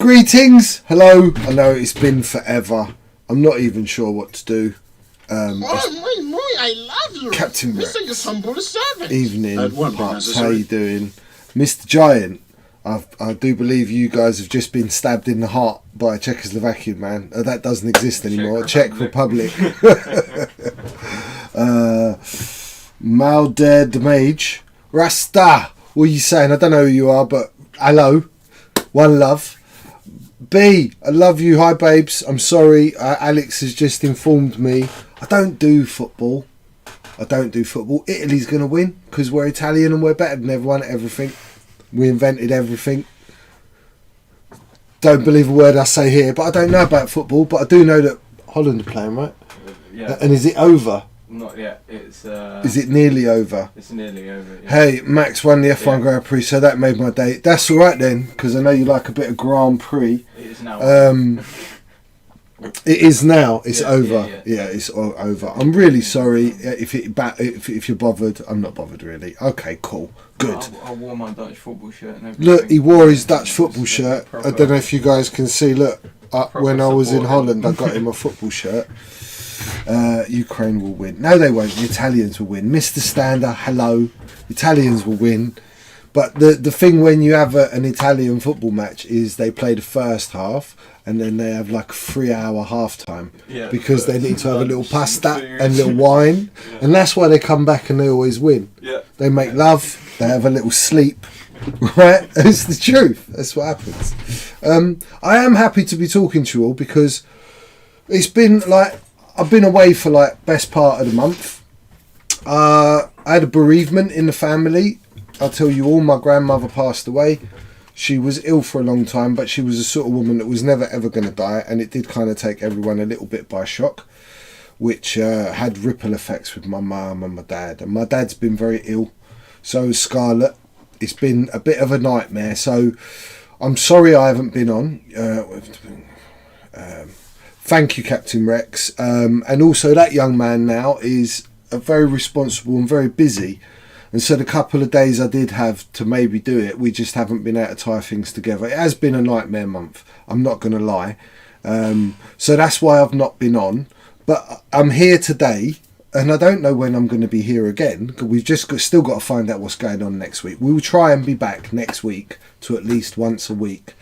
Greetings, hello. I know it's been forever. I'm not even sure what to do. I love you. Captain Rex. Mr. Your humble servant. Evening, Pops. How you doing? Mr. Giant, I do believe you guys have just been stabbed in the heart by a Czechoslovakian man. That doesn't exist anymore. Czech Republic. Maldead Mage. Rasta. What are you saying? I don't know who you are, but hello. One love. B, I love you. Hi, babes. I'm sorry. Alex has just informed me. I don't do football. Italy's going to win because we're Italian and we're better than everyone at everything. We invented everything. Don't believe a word I say here, but I don't know about football. But I do know that Holland are playing, right? Yeah. And is it over? Not yet. It's. Is it nearly over? It's nearly over. Yeah. Hey, Max won the F1 Grand Prix, so that made my day. That's all right then, because I know you like a bit of Grand Prix. It is now. It is now. It's over. Yeah. It's over. I'm really sorry if you're bothered. I'm not bothered really. Okay, cool, good. I wore my Dutch football shirt and everything. Look, he wore his Dutch football shirt. I don't know if you guys can see. Look, when I was in Holland, I got him a football shirt. Ukraine will win. No, they won't. The Italians will win. Mr. Stander, hello. Italians will win. But the thing when you have an Italian football match is they play the first half and then they have like a 3-hour half time because they need to have a little pasta and a little wine. Yeah. And that's why they come back and they always win. Yeah. They make love, they have a little sleep. Right? It's the truth. That's what happens. I am happy to be talking to you all because it's been like I've been away for like best part of the month. I had a bereavement in the family. I'll tell you all, my grandmother passed away. She was ill for a long time, but she was the sort of woman that was never ever going to die, and it did kind of take everyone a little bit by shock, which had ripple effects with my mum and my dad. And my dad's been very ill, so has Scarlett. It's been a bit of a nightmare, so I'm sorry I haven't been on. Thank you, Captain Rex. And also that young man now is very responsible and very busy. And so the couple of days I did have to maybe do it, we just haven't been able to tie things together. It has been a nightmare month, I'm not going to lie. So that's why I've not been on. But I'm here today, and I don't know when I'm going to be here again, because we've still got to find out what's going on next week. We will try and be back next week to at least once a week.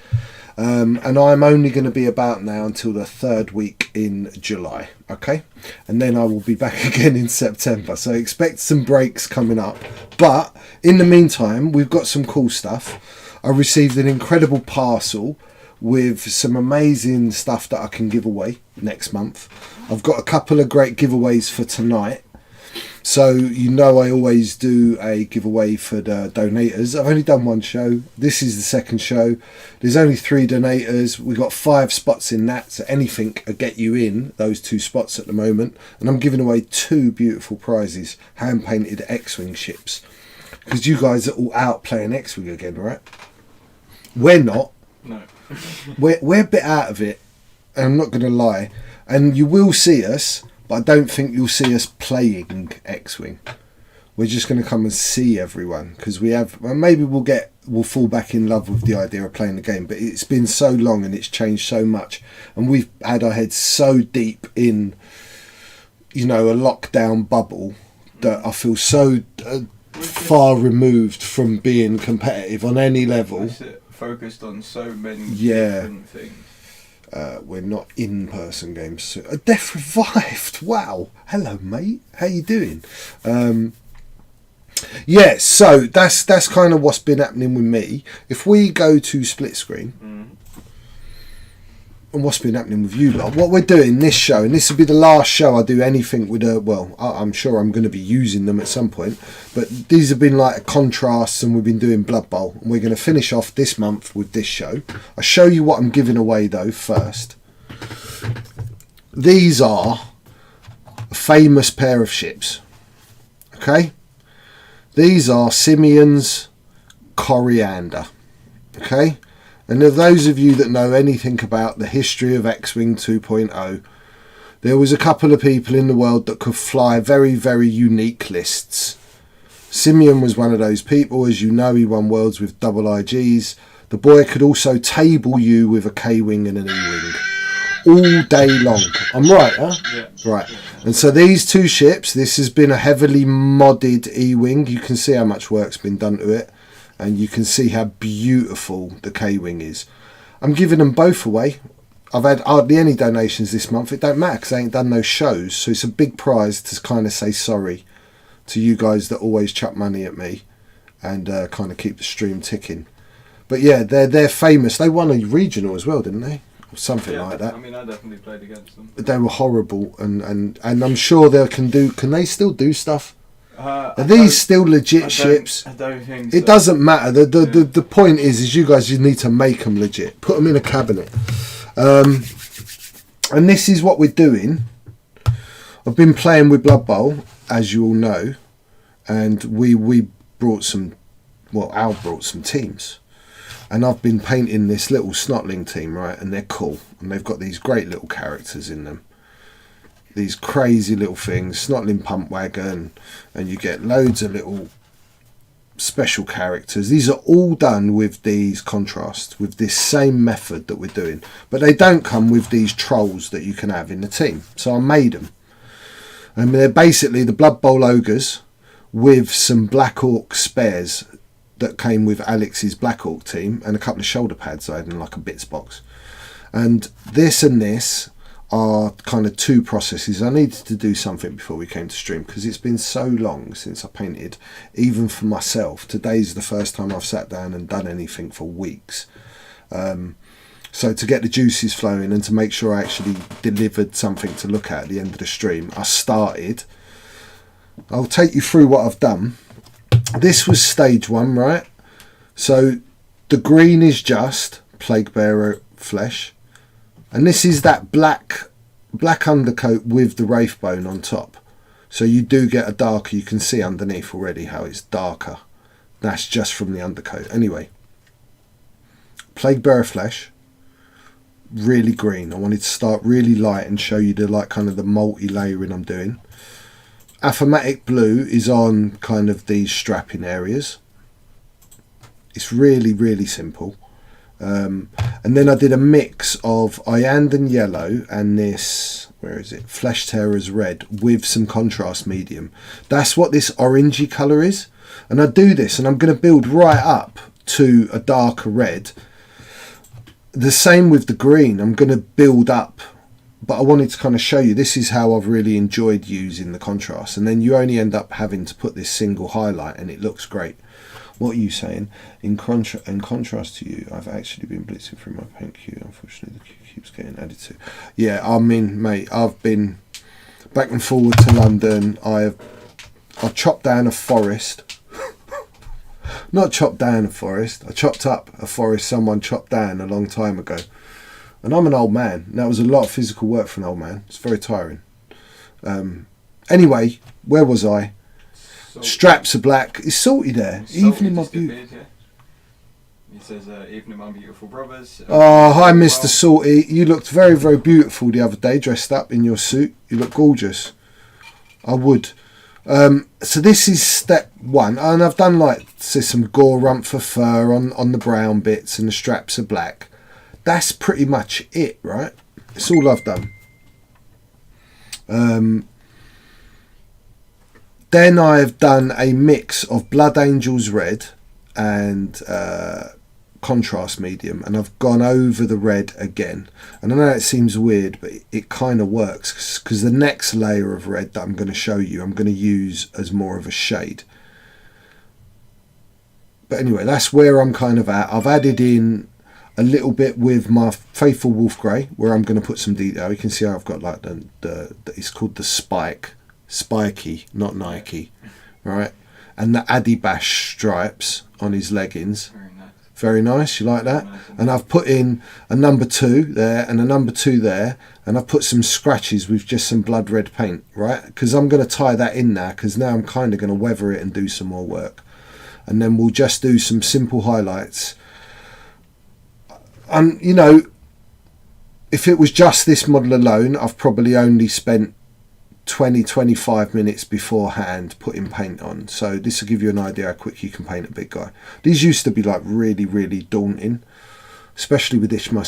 And I'm only going to be about now until the 3rd week in July, okay? And then I will be back again in September. So expect some breaks coming up. But in the meantime, we've got some cool stuff. I received an incredible parcel with some amazing stuff that I can give away next month. I've got a couple of great giveaways for tonight. So you know I always do a giveaway for the donators. I've only done one show. This is the second show. There's only 3 donators. We've got 5 spots in that. So anything will get you in those 2 spots at the moment. And I'm giving away 2 beautiful prizes. Hand-painted X-Wing ships. Because you guys are all out playing X-Wing again, right? We're not. No. we're a bit out of it. And I'm not going to lie. And you will see us. But I don't think you'll see us playing X-Wing. We're just going to come and see everyone because we have. Well, maybe we'll fall back in love with the idea of playing the game. But it's been so long and it's changed so much, and we've had our heads so deep in, a lockdown bubble that I feel so far removed from being competitive on any level. Focused on so many different things. We're not in-person games. So, Death Revived. Wow. Hello, mate. How you doing? So that's kind of what's been happening with me. If we go to split screen, and what's been happening with you lot, what we're doing this show, and this will be the last show I do anything with I'm sure I'm going to be using them at some point, but these have been like contrasts, and we've been doing Blood Bowl, and we're going to finish off this month with this show. I'll show you what I'm giving away though first. These are a famous pair of ships, okay? These are Simeon's Coriander, okay? And of those of you that know anything about the history of X-Wing 2.0, there was a couple of people in the world that could fly very, very unique lists. Simeon was one of those people. As you know, he won Worlds with double IGs. The boy could also table you with a K-wing and an E-wing all day long. I'm right, huh? Yeah. Right. And so these two ships, this has been a heavily modded E-wing. You can see how much work's been done to it. And you can see how beautiful the K-wing is. I'm giving them both away. I've had hardly any donations this month. It don't matter because I ain't done no shows. So it's a big prize to kind of say sorry to you guys that always chuck money at me and kind of keep the stream ticking. But yeah, they're famous. They won a regional as well, didn't they? Or something like that. I mean, I definitely played against them. But they were horrible, and I'm sure they can do. Can they still do stuff? Are these still legit ships? I don't think so. It doesn't matter. The point is you guys just need to make them legit. Put them in a cabinet. And this is what we're doing. I've been playing with Blood Bowl, as you all know, and we brought some. Well, Al brought some teams. And I've been painting this little snotling team, right? And they're cool. And they've got these great little characters in them. These crazy little things. Snotling pump wagon. And you get loads of little special characters. These are all done with these contrasts. With this same method that we're doing. But they don't come with these trolls that you can have in the team. So I made them. And they're basically the Blood Bowl ogres with some Black Orc spares that came with Alex's Black Orc team and a couple of shoulder pads I had in like a bits box. And this are kind of two processes. I needed to do something before we came to stream because it's been so long since I painted, even for myself. Today's the first time I've sat down and done anything for weeks. So to get the juices flowing and to make sure I actually delivered something to look at the end of the stream, I started. I'll take you through what I've done. This was stage 1, right? So the green is just Plague Bearer flesh. And this is that black undercoat with the Wraith Bone on top. So you do get a darker, you can see underneath already how it's darker. That's just from the undercoat. Anyway, Plague Bearer flesh, really green. I wanted to start really light and show you the kind of the multi-layering I'm doing. Aphomatic blue is on kind of these strapping areas. It's really, really simple. And then I did a mix of Iandan yellow and this, where is it? Flesh Terrors red with some contrast medium. That's what this orangey colour is. And I do this and I'm going to build right up to a darker red. The same with the green. I'm going to build up. But I wanted to kind of show you, this is how I've really enjoyed using the contrast. And then you only end up having to put this single highlight and it looks great. What are you saying? In contrast to you, I've actually been blitzing through my paint queue. Unfortunately, the queue keeps getting added to. Yeah, I mean, mate, I've been back and forward to London. I've chopped down a forest. Not chopped down a forest. I chopped up a forest someone chopped down a long time ago. And I'm an old man. And that was a lot of physical work for an old man. It's very tiring. Anyway, where was I? Salty. Straps are black. It's salty there. Salty, evening, my beautiful. Yeah. He says, evening, my beautiful brothers. Oh, hi, Mr. Salty. You looked very, very beautiful the other day, dressed up in your suit. You look gorgeous. I would. So this is step 1. And I've done some gore rump for fur on the brown bits and the straps are black. That's pretty much it, right? It's all I've done. Then I've done a mix of Blood Angels red and contrast medium, and I've gone over the red again. And I know it seems weird, but it kind of works because the next layer of red that I'm going to show you, I'm going to use as more of a shade. But anyway, that's where I'm kind of at. I've added in a little bit with my Faithful Wolf Grey, where I'm going to put some detail. You can see how I've got like the it's called the spiky, not Nike, right? And the Adibash stripes on his leggings. Very nice. You like that? And I've put in a number 2 there and a number 2 there, and I've put some scratches with just some blood red paint, right? Because I'm going to tie that in now, because now I'm kind of going to weather it and do some more work. And then we'll just do some simple highlights. And, you know, if it was just this model alone, I've probably only spent 20-25 minutes beforehand putting paint on. So this will give you an idea how quick you can paint a big guy. These used to be like really, really daunting, especially with this my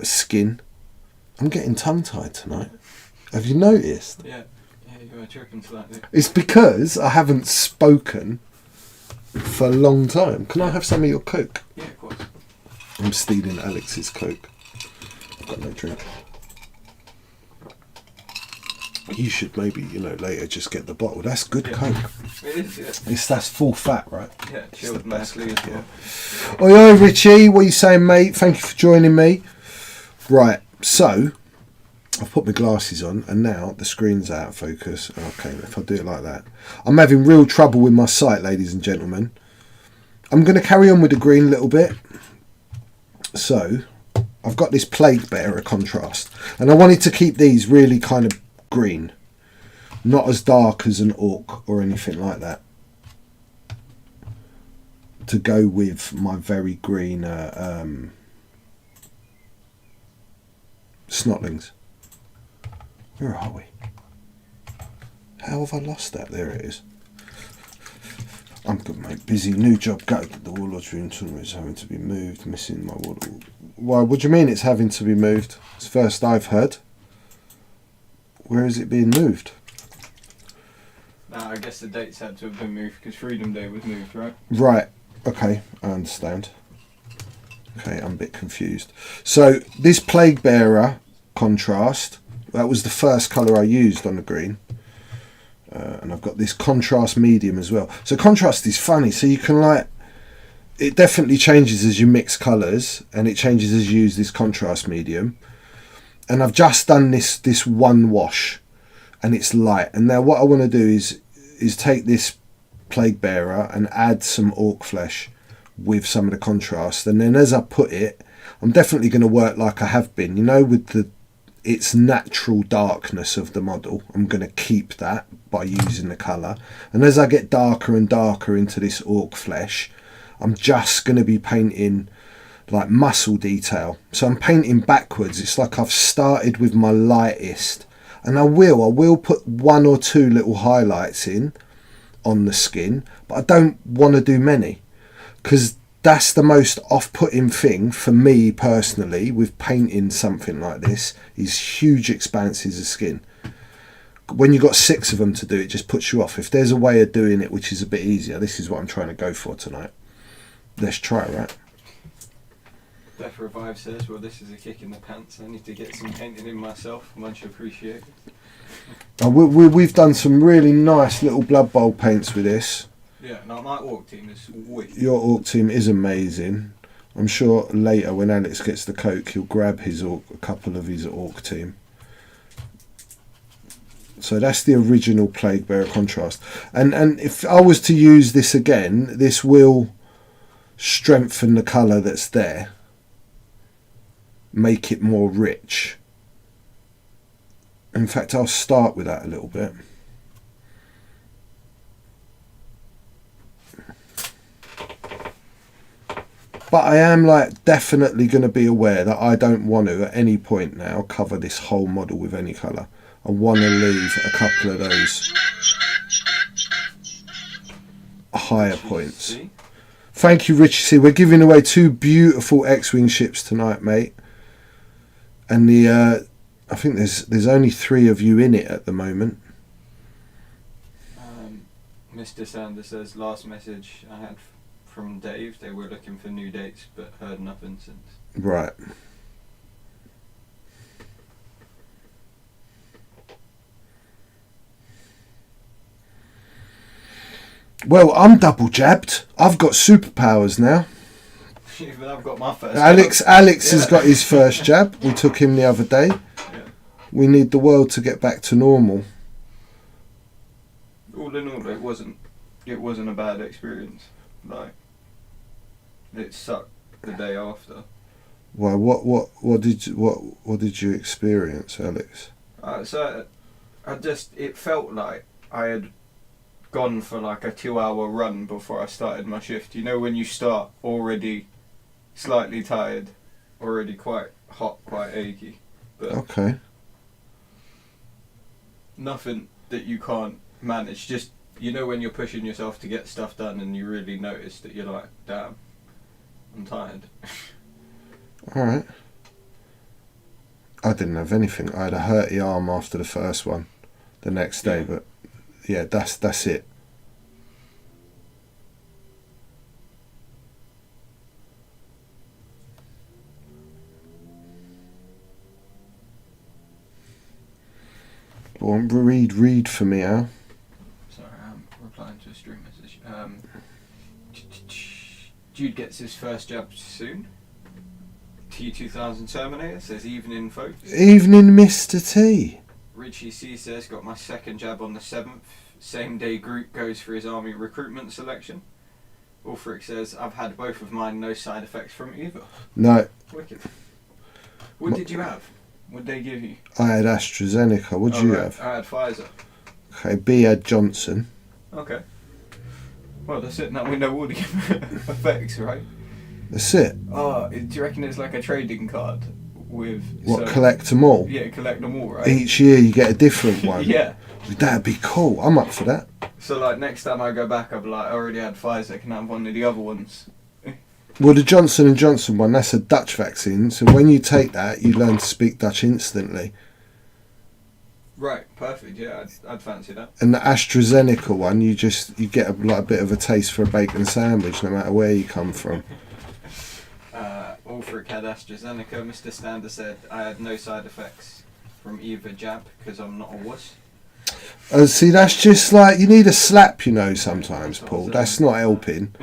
skin. I'm getting tongue-tied tonight. Have you noticed? Yeah, you were tripping slightly. It's because I haven't spoken for a long time. Can I have some of your Coke? Yeah, of course. I'm stealing Alex's Coke. I've got no drink. You should maybe, later just get the bottle. That's good Coke. It is, yeah. That's full fat, right? Yeah, chilled nicely as well. Oi, Richie, what are you saying, mate? Thank you for joining me. Right, so I've put my glasses on and now the screen's out of focus. Okay, if I do it like that. I'm having real trouble with my sight, ladies and gentlemen. I'm going to carry on with the green a little bit. So I've got this Plague Bearer contrast and I wanted to keep these really kind of green, not as dark as an orc or anything like that, to go with my very green snotlings. Where are we? How have I lost that? There it is. I'm good, mate. Busy. New job. Gutted. The Warlords room tournament is having to be moved. Missing my Warlord. Why? What do you mean it's having to be moved? It's the first I've heard. Where is it being moved? I guess the dates had to have been moved because Freedom Day was moved, right? Right. Okay, I understand. Okay, I'm a bit confused. So this Plague Bearer contrast, that was the first colour I used on the green. And I've got this contrast medium as well. So contrast is funny. So you can it definitely changes as you mix colours and it changes as you use this contrast medium. And I've just done this one wash and it's light. And now what I want to do is take this Plague Bearer and add some orc flesh with some of the contrast. And then as I put it, I'm definitely going to work like I have been, with its natural darkness of the model. I'm going to keep that by using the colour. And as I get darker and darker into this orc flesh, I'm just going to be painting like muscle detail. So I'm painting backwards. It's like I've started with my lightest. And I will put one or two little highlights in on the skin, but I don't want to do many because that's the most off-putting thing for me personally with painting something like this is huge expanses of skin. When you've got 6 of them to do, it just puts you off. If there's a way of doing it which is a bit easier, this is what I'm trying to go for tonight. Let's try, right? Death Revive says, well, this is a kick in the pants. I need to get some painting in myself. Much appreciated. We've done some really nice little Blood Bowl paints with this. Yeah, no, my orc team is wicked. Your orc team is amazing. I'm sure later when Alex gets the Coke, he'll grab a couple of his orc team. So that's the original Plague Bearer contrast. And if I was to use this again, this will strengthen the colour that's there. Make it more rich. In fact, I'll start with that a little bit. But I am definitely going to be aware that I don't want to at any point now cover this whole model with any colour. I want to leave a couple of those higher points. Thank you, Richie C. We're giving away 2 beautiful X-Wing ships tonight, mate. And I think there's only 3 of you in it at the moment. Mr. Sanders says, last message I had from Dave, they were looking for new dates but heard nothing since. Right. Well, I'm double jabbed. I've got superpowers now. Even I've got my first. Alex has got his first jab. We took him the other day. Yeah. We need the world to get back to normal. All in all, it wasn't a bad experience. It sucked the day after. Why? What did you experience, Alex? So it felt like I had gone for a 2-hour run before I started my shift. You know when you start already slightly tired, already quite hot, quite achy. But okay. Nothing that you can't manage. Just, you know, when you're pushing yourself to get stuff done and you really notice that you're like, damn, I'm tired. Alright. I didn't have anything. I had a hurty arm after the first one the next day, but yeah, that's it. Go on, read for me, Al. Sorry, I'm replying to a stream message. Jude gets his first jab soon. T2000 Terminator says evening, folks. Evening, Mr. T. Richie C says got my second jab on the 7th. Same day Groot goes for his army recruitment selection. Ulfric says I've had both of mine, no side effects from either. No. Wicked. What did you have? What did they give you? I had AstraZeneca. What did you have? I had Pfizer. Okay, B had Johnson. Okay. Well, that's it. Now we know all the effects, right? That's it. Oh, do you reckon it's like a trading card with... What, collect them all? Yeah, collect them all, right? Each year you get a different one. Yeah. That'd be cool. I'm up for that. So, like, next time I go back, I'll be like, I already had Pfizer, can I have one of the other ones? Well, the Johnson & Johnson one, that's a Dutch vaccine, so when you take that, you learn to speak Dutch instantly. Right, perfect, yeah, I'd fancy that. And the AstraZeneca one, you get a bit of a taste for a bacon sandwich, no matter where you come from. Ulfric had AstraZeneca. Mr. Stander said, I had no side effects from either jab, because I'm not a wuss. See, that's just like, you need a slap, you know, sometimes, Paul. That's not helping.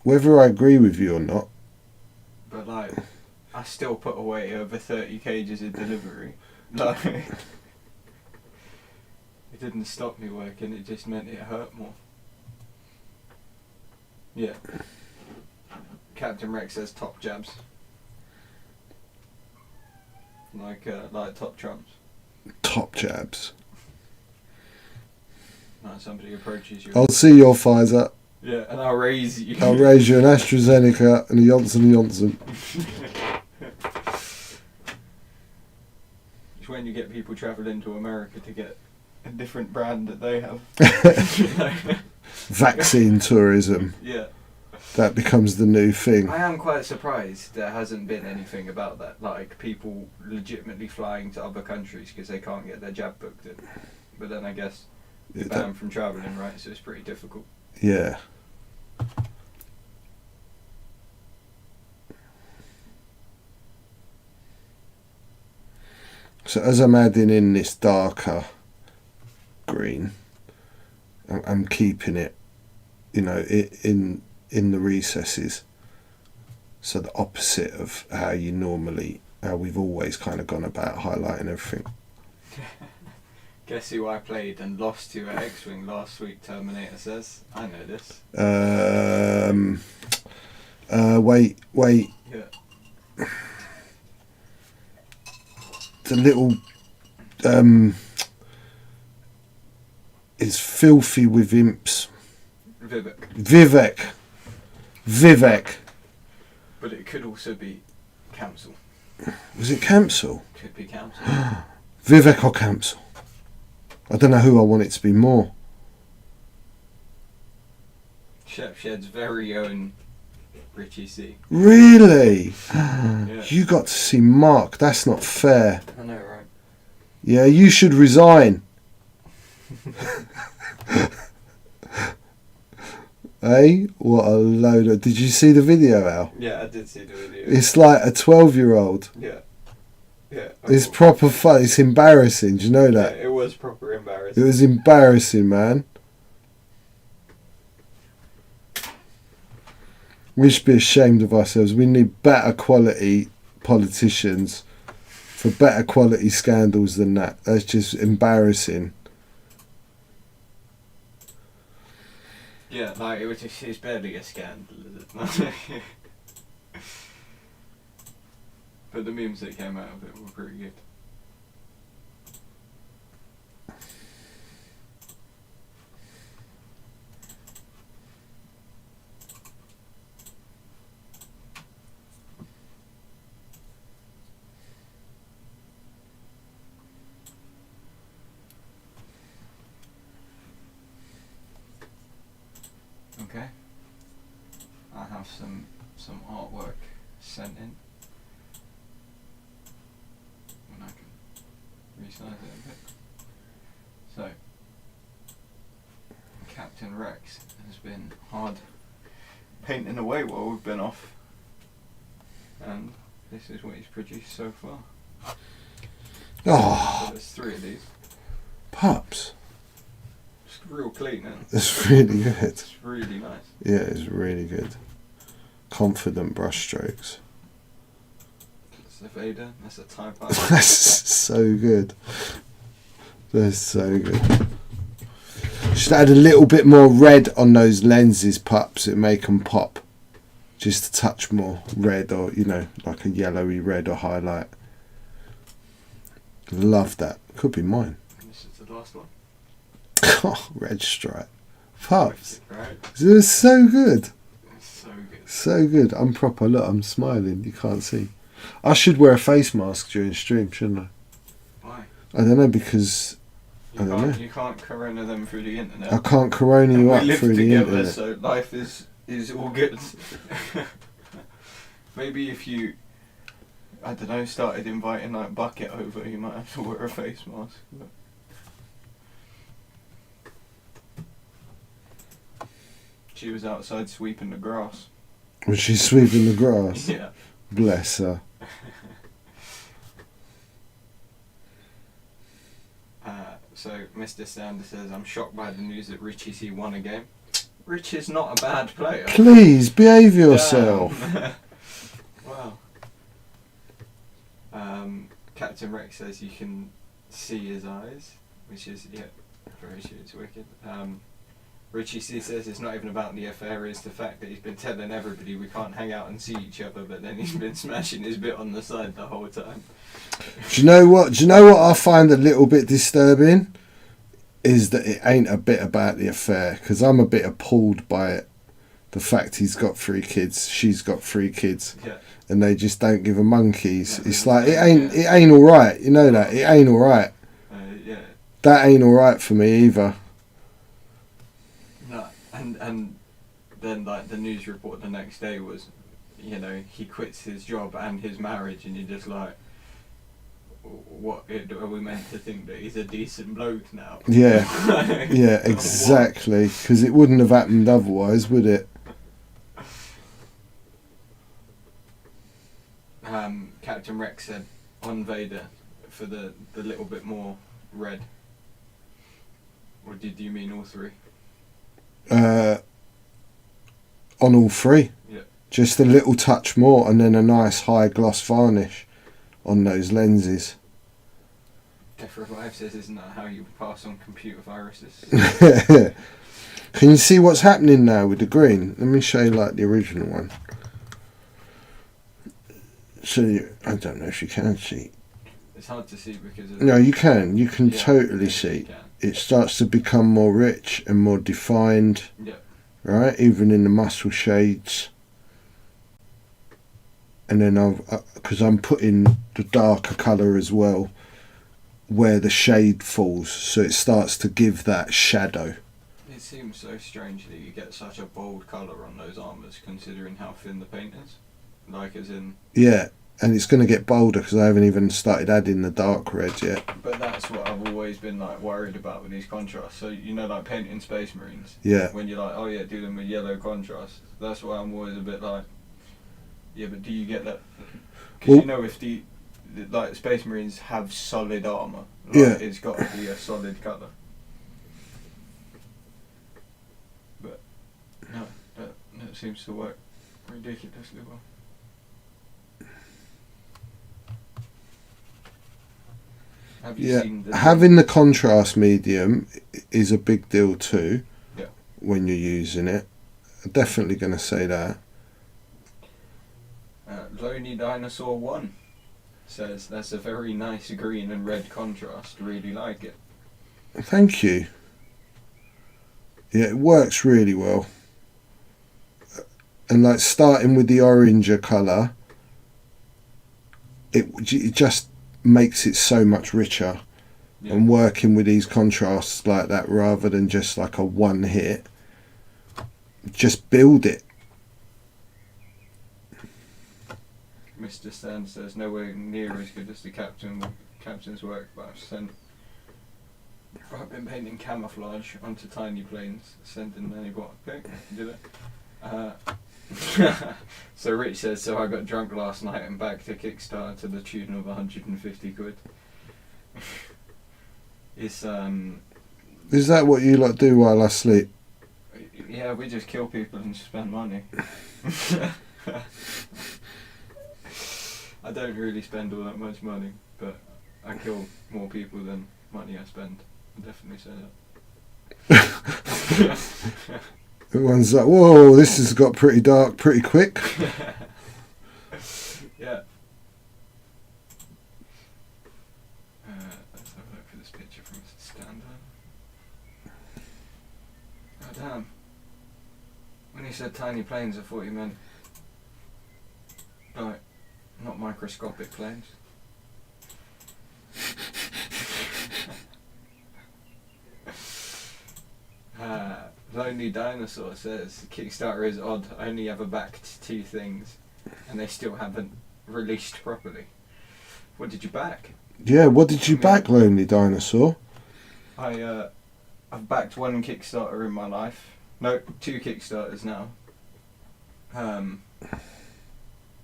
Whether I agree with you or not. But, like, I still put away over 30 kgs of delivery. Like, it didn't stop me working, it just meant it hurt more. Yeah. Captain Rex says top jabs. Like top trumps. Top jabs. Like somebody approaches you. I'll see your Pfizer. Yeah, and I'll raise you. I'll raise you an AstraZeneca and a Johnson & Johnson. It's when you get people travelling to America to get a different brand that they have. Vaccine tourism. Yeah. That becomes the new thing. I am quite surprised there hasn't been anything about that. Like, people legitimately flying to other countries because they can't get their jab booked in. But then I guess you're banned from travelling, right? So it's pretty difficult. Yeah. So as I'm adding in this darker green, I'm keeping it, you know, in the recesses. So the opposite of how we've always kind of gone about highlighting everything. Guess who I played and lost to at X-Wing last week, Terminator says. I know this. Wait. Yeah. The little is filthy with imps. Vivek. But it could also be Campsel. Was it Campsel? Could be Campsel. Vivek or Campsel? I don't know who I want it to be more. Chef Shed's very own Richie C. Really? Yeah. You got to see Mark. That's not fair. I know, right? Yeah, you should resign. Hey, what a load of... Did you see the video, Al? Yeah, I did see the video. It's like a 12-year-old. Yeah. Yeah. It's proper fun. It's embarrassing. Do you know that? Yeah, it was proper embarrassing. It was embarrassing, man. We should be ashamed of ourselves. We need better quality politicians for better quality scandals than that. That's just embarrassing. Yeah, like it's barely a scandal, is it? But the memes that came out of it were pretty good. Okay. I have some artwork sent in. And I can resize it a bit. So, Captain Rex has been hard painting away while we've been off. And this is what he's produced so far. Oh, So there's 3 of these. pups. It's real clean, and It's really good. it's really nice. Yeah, it's really good. Confident brushstrokes. That's a Vader, that's a TIE Fighter. That's so good. That's so good. Just add a little bit more red on those lenses, pups. It make them pop. Just a touch more red, or like a yellowy red or highlight. Love that. Could be mine. And this is the last one. Oh, red stripe. Pups. Right? They're so good. It's so good. So good. I'm proper. Look, I'm smiling. You can't see. I should wear a face mask during stream, shouldn't I? Why? I don't know, because I don't know. You can't corona them through the internet. I can't corona you we up live through the together, internet. so life is all good. Maybe if you, I don't know, started inviting like Bucket over, you might have to wear a face mask. But. She was outside sweeping the grass. Was she sweeping the grass? Yeah. Bless her. So Mr. Sanders says, I'm shocked by the news that Richie C won a game. Rich is not a bad player. Please behave yourself. Wow. Captain Rex says you can see his eyes, which is, very true, it's wicked. Richie C says it's not even about the affair, it's the fact that he's been telling everybody we can't hang out and see each other, but then he's been smashing his bit on the side the whole time. Do you know what I find a little bit disturbing? Is that it ain't a bit about the affair, because I'm a bit appalled by it. The fact he's got 3 kids, she's got 3 kids, Yeah. and they just don't give a monkeys. It's like it ain't all right. You know that it ain't all right. Yeah. That ain't all right for me either. No, and then like the news report the next day was, he quits his job and his marriage, and you're just like, what are we meant to think, that he's a decent bloke now? Yeah, yeah, exactly. Because it wouldn't have happened otherwise, would it? Captain Rex said on Vader for the little bit more red. Or did you mean all 3? On all 3. Yeah. Just a little touch more, and then a nice high gloss varnish on those lenses. Defra 5 says, isn't that how you pass on computer viruses? Can you see what's happening now with the green? Let me show you like the original one. So I don't know if you can see. It's hard to see because of No, you can. You can Yeah, totally yeah, see. you can. It starts to become more rich and more defined. Yeah. Right, even in the muscle shades. And then because I'm putting the darker colour as well, where the shade falls, so it starts to give that shadow. It seems so strange that you get such a bold colour on those armours, considering how thin the paint is. Like, as in... Yeah, and it's going to get bolder because I haven't even started adding the dark red yet. But that's what I've always been, like, worried about with these contrasts. So, like, painting Space Marines. Yeah. When you're like, oh yeah, do them with yellow contrast. That's why I'm always a bit like, yeah, but do you get that? Because Well, if like, Space Marines have solid armour. Like, Yeah. It's got to be a solid colour. But, no, that seems to work ridiculously well. Have you seen the... Having the contrast medium is a big deal too. Yeah. When you're using it, I'm definitely going to say that. Lonely Dinosaur 1 says that's a very nice green and red contrast. Really like it. Thank you. Yeah, it works really well. And like starting with the oranger colour, it just makes it so much richer. Yeah. And working with these contrasts like that rather than just like a one hit just build it. Mr. Stan says nowhere near as good as the captain's work, but I've been painting camouflage onto tiny planes, sending any what? Okay, did it. So Rich says, so I got drunk last night and backed a Kickstarter to the tune of 150 quid. It's Is that what you lot do while I sleep? yeah, we just kill people and spend money. I don't really spend all that much money, but I kill more people than money I spend. I definitely say that. Everyone's like, whoa, this has got pretty dark pretty quick. Yeah. Let's have a look for this picture from Stand Up. Oh damn. When he said tiny planes, I thought he meant like not microscopic planes. Lonely Dinosaur says Kickstarter is odd. I only ever backed 2 things, and they still haven't released properly. What did you back? Yeah, what did you back, Lonely Dinosaur? I've backed 1 Kickstarter in my life. No, 2 Kickstarters now.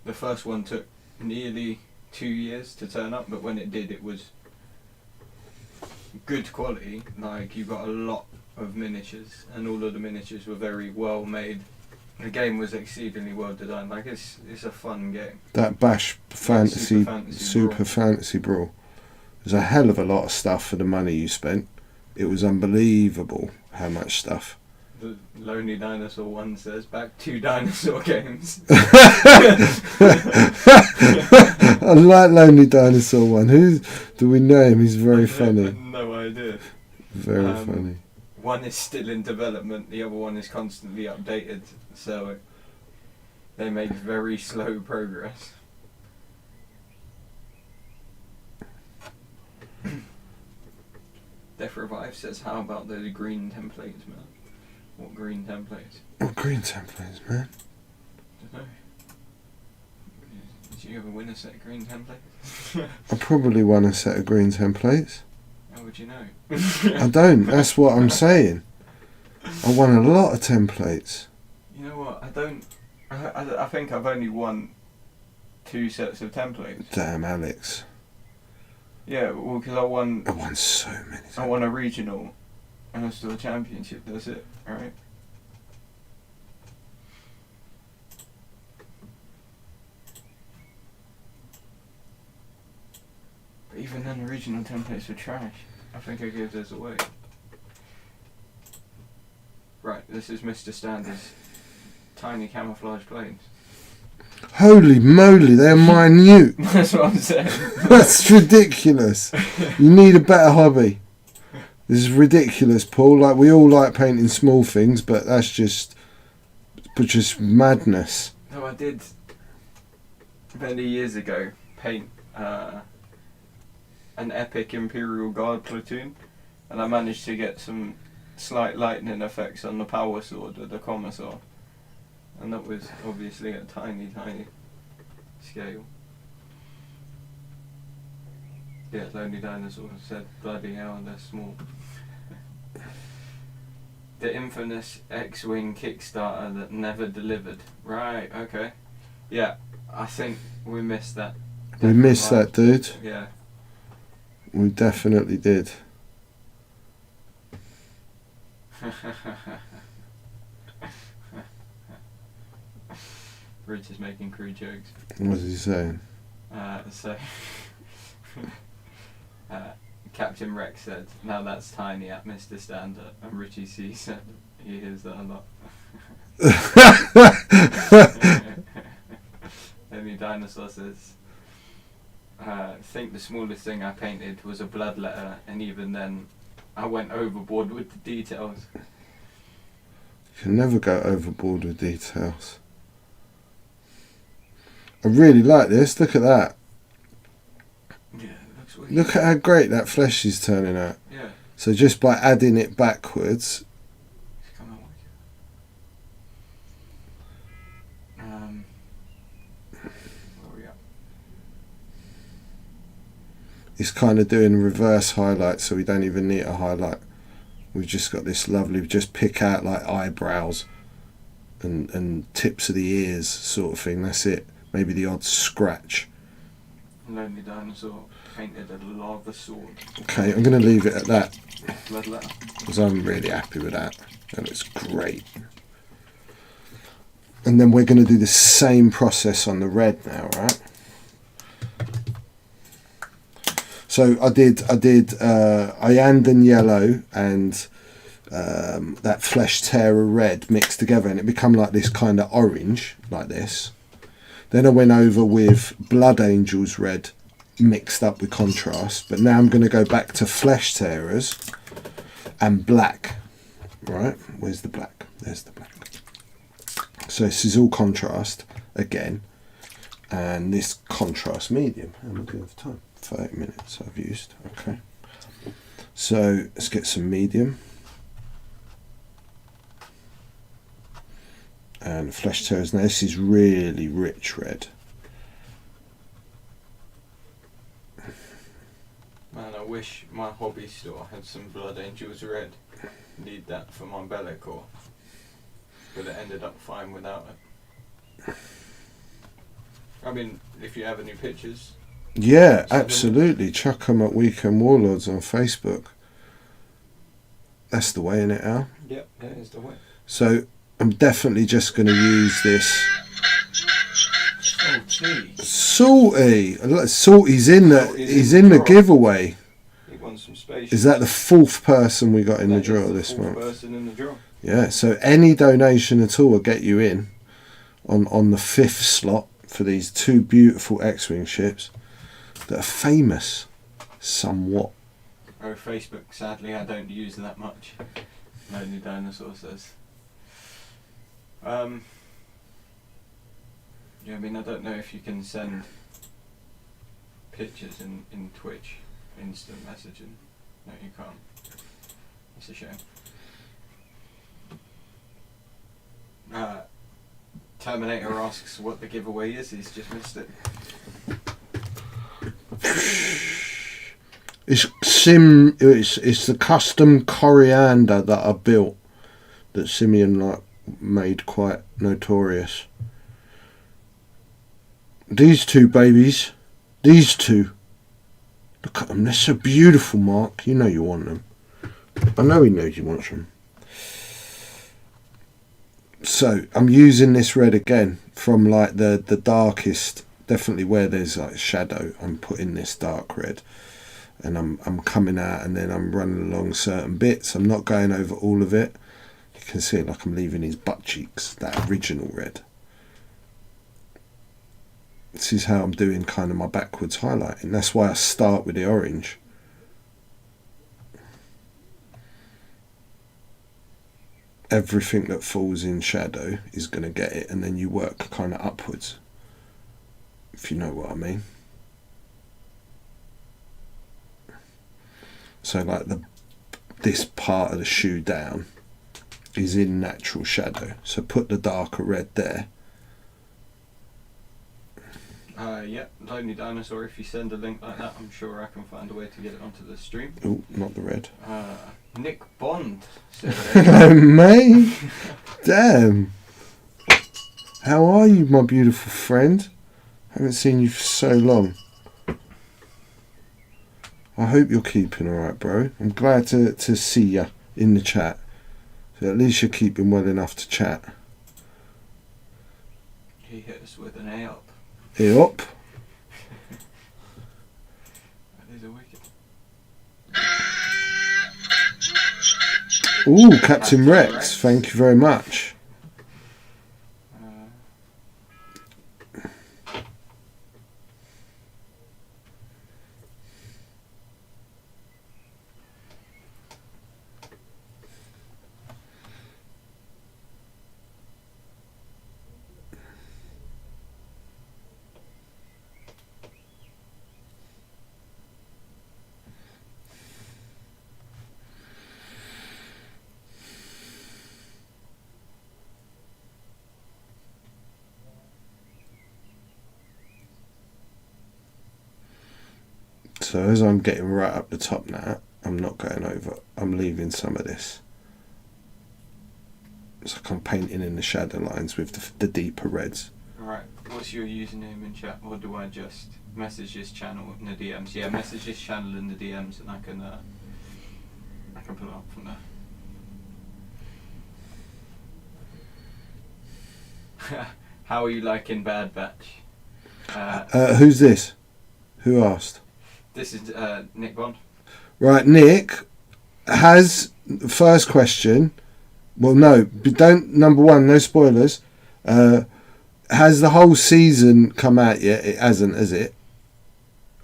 The first one took nearly 2 years to turn up, but when it did, it was good quality. Like, you got a lot of miniatures, and all of the miniatures were very well made. The game was exceedingly well designed. Like, it's a fun game. That Bash Fantasy, Super Fantasy Brawl. There's a hell of a lot of stuff for the money you spent. It was unbelievable how much stuff. The Lonely Dinosaur one says, back 2 dinosaur games. I like Lonely Dinosaur one. Who do we know him? He's very funny. No idea. Very funny. One is still in development, the other one is constantly updated, so they make very slow progress. Death Revive says, how about those green templates, man? What green templates? What green templates, man? Don't know. Did you ever win a set of green templates? I probably won a set of green templates. How would you know? I don't, that's what I'm saying. I won a lot of templates. You know what, I think I've only won 2 sets of templates. Damn, Alex. Yeah, well, because I won so many templates. I won a regional and a store championship, that's it, alright? But even then, the regional templates were trash. I think I gave those away. Right, this is Mr. Standard's tiny camouflage planes. Holy moly, they're minute. That's what I'm saying. That's ridiculous. You need a better hobby. This is ridiculous, Paul. Like, we all like painting small things, but that's just madness. No, I did many years ago paint an epic Imperial Guard platoon, and I managed to get some slight lightning effects on the power sword of the Commissar, and that was obviously at a tiny scale. Yeah, Lonely Dinosaur said, bloody hell, they're small. The infamous X-Wing Kickstarter that never delivered. Right, okay. Yeah, I think we missed that. We missed that, dude. Yeah. We definitely did. Rich is making crude jokes. What's he saying? Captain Rex said, now that's tiny at Mr. Standard, and Richie C said he hears that a lot. Only Dinosaur says, I think the smallest thing I painted was a blood letter, and even then I went overboard with the details. You can never go overboard with details. I really like this. Look at that. Yeah, it looks weird. Look at how great that flesh is turning out. Yeah. So just by adding it backwards. It's come out it's kind of doing reverse highlight, so we don't even need a highlight. We've just got this lovely, just pick out like eyebrows and tips of the ears sort of thing. That's it. Maybe the odd scratch. Lonely Dinosaur painted a lava sword. Okay, I'm going to leave it at that Blood letter. because I'm really happy with that. That looks great. And then we're going to do the same process on the red now, right? So I did Iandan yellow and that Flesh Terror red mixed together, and it become like this kind of orange, like this. Then I went over with Blood Angels red mixed up with contrast, but now I'm going to go back to Flesh Terrors and black. Right, where's the black? There's the black. So this is all contrast again, and this contrast medium. How am I doing for time? 30 minutes I've used. Okay, so let's get some medium. And Flesh Terrors. Now this is really rich red. Man, I wish my hobby store had some Blood Angels red. Need that for my Bellicor. But it ended up fine without it. I mean, if you have any pictures. Yeah, absolutely. Chuck 'em at Weekend Warlords on Facebook. That's the way, innit, Al? Yep, that is the way. So I'm definitely just going to use this. Salty. Salty's in the. He's in the giveaway. He won some space. Is that the 4th person we got in the draw this month? Person in the draw. Yeah. So any donation at all will get you in on the 5th slot for these 2 beautiful X-wing ships that are famous, somewhat. Oh, Facebook. Sadly, I don't use that much. Lonely Dinosaur says. Yeah, I mean, I don't know if you can send pictures in Twitch, instant messaging. No, you can't. It's a shame. Terminator asks what the giveaway is. He's just missed it. It's the custom coriander that I built that Simeon made quite notorious. These 2 babies, these 2. Look at them, they're so beautiful, Mark. You know you want them. I know he knows he wants them. So I'm using this red again from like the darkest, definitely where there's like shadow. I'm putting this dark red, and I'm coming out, and then I'm running along certain bits. I'm not going over all of it. You can see it like I'm leaving his butt cheeks, that original red. This is how I'm doing kind of my backwards highlighting. That's why I start with the orange. Everything that falls in shadow is going to get it, and then you work kind of upwards, if you know what I mean. So like this part of the shoe down is in natural shadow, so put the darker red there. Yeah, Lonely Dinosaur, if you send a link like that, I'm sure I can find a way to get it onto the stream. Oh, not the red. Nick Bond said Hello, mate. Damn. How are you, my beautiful friend? Haven't seen you for so long. I hope you're keeping alright, bro. I'm glad to see you in the chat. So at least you're keeping well enough to chat. He hit us with an A up. Yup. That is a wicked. Ooh, Captain Rex. Thank you very much. So as I'm getting right up the top now, I'm not going over. I'm leaving some of this. It's like I'm painting in the shadow lines with the deeper reds. Alright, what's your username in chat, or do I just message this channel in the DMs? Yeah, message this channel in the DMs and I can pull it up from there. How are you liking Bad Batch? Who's this? Who asked? This is Nick Bond. Right, Nick has first question. Well, no, but don't. Number one, no spoilers. Has the whole season come out yet? It hasn't, has it?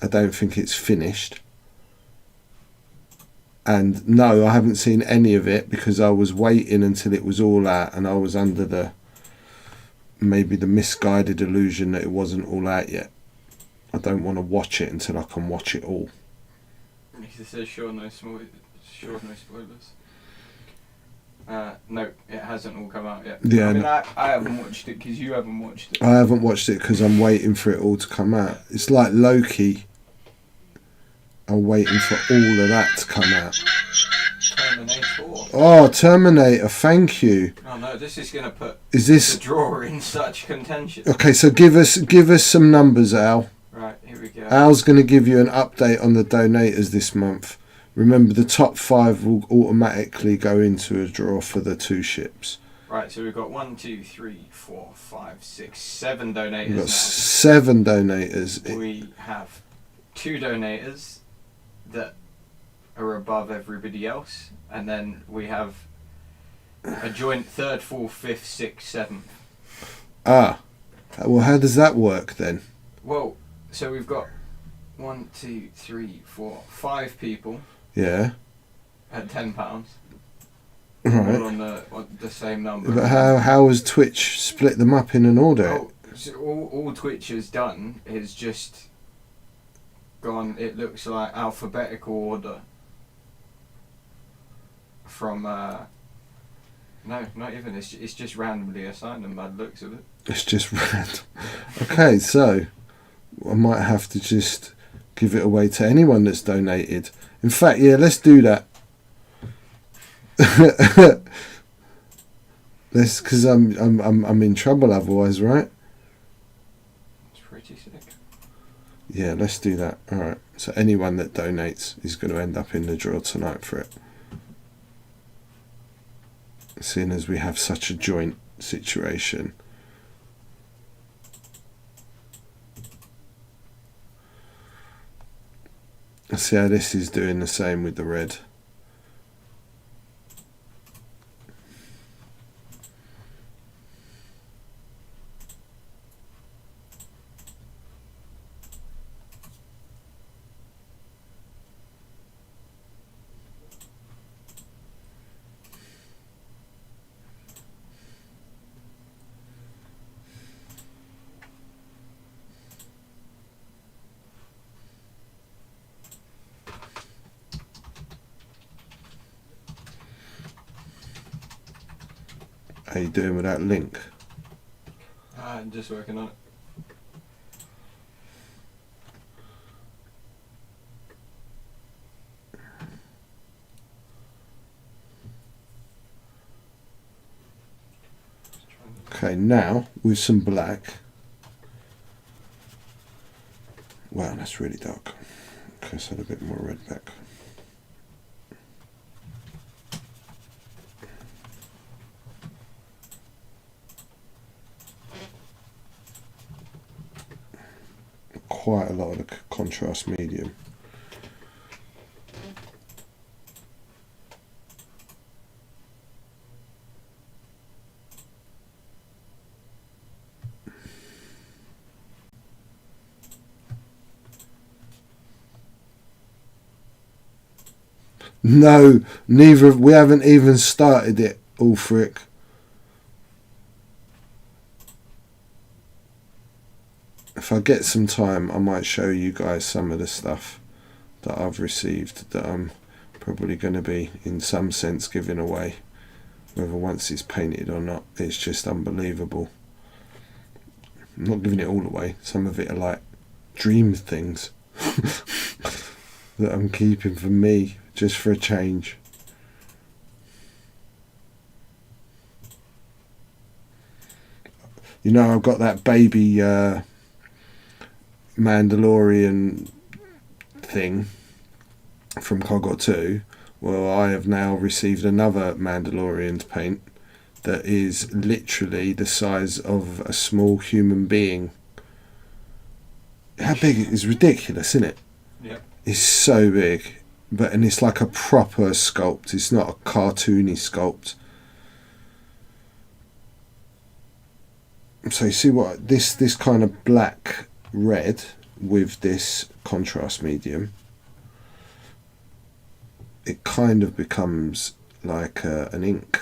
I don't think it's finished. And no, I haven't seen any of it because I was waiting until it was all out, and I was under maybe the misguided illusion that it wasn't all out yet. I don't want to watch it until I can watch it all. He says sure no spoilers. No, it hasn't all come out yet. Yeah, I mean, I haven't watched it because you haven't watched it. I haven't watched it because I'm waiting for it all to come out. It's like Loki. I'm waiting for all of that to come out. Terminator. Oh, Terminator, thank you. Oh no, this is going to put the drawer in such contention. Okay, so give us some numbers, Al. Right, here we go. Al's going to give you an update on the donators this month. Remember, the top 5 will automatically go into a draw for the 2 ships. Right, so we've got 1, 2, 3, 4, 5, 6, 7 donators. We've got now. 7 donators. We have 2 donators that are above everybody else, and then we have a joint 3rd, 4th, 5th, 6th, 7th. Ah, well, how does that work then? Well, so we've got 1, 2, 3, 4, 5 people. Yeah. At £10. Right. All on the same number. But how has Twitch split them up in an order? Well, so all Twitch has done is just gone, it looks like alphabetical order from no, not even, it's just randomly assigned them by the looks of it. It's just random. Okay, so I might have to just give it away to anyone that's donated. In fact, yeah, let's do that. Let's, because I'm in trouble otherwise, right? It's pretty sick. Yeah, let's do that. All right. So anyone that donates is going to end up in the draw tonight for it. Seeing as we have such a joint situation. Let's see how this is doing the same with the red. How you doing with that link? I'm just working on it. Okay, now with some black. Wow, that's really dark. Okay, so a bit more red back. Quite a lot of the contrast medium. No, neither. We haven't even started it, Ulfric. If I get some time, I might show you guys some of the stuff that I've received that I'm probably going to be, in some sense, giving away. Whether once it's painted or not, it's just unbelievable. I'm not giving it all away. Some of it are like dream things. that I'm keeping for me, just for a change. You know, I've got that baby Mandalorian thing from Coggot 2. Well, I have now received another Mandalorian to paint that is literally the size of a small human being. How big? It's ridiculous, isn't it? Yeah. It's so big. And it's like a proper sculpt. It's not a cartoony sculpt. So you see what this kind of black red with this contrast medium, it kind of becomes like an ink,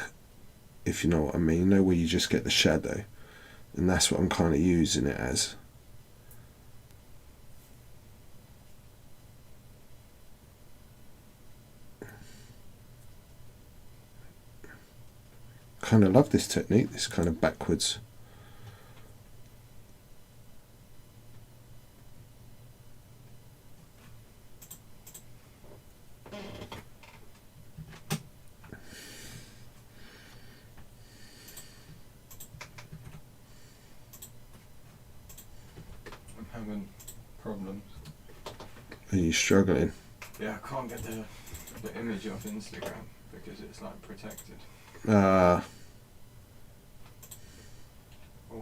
if you know what I mean. You know, where you just get the shadow, and that's what I'm kind of using it as. Kind of love this technique, this kind of backwards. I'm having problems. Are you struggling? Yeah, I can't get the image off Instagram because it's like protected. All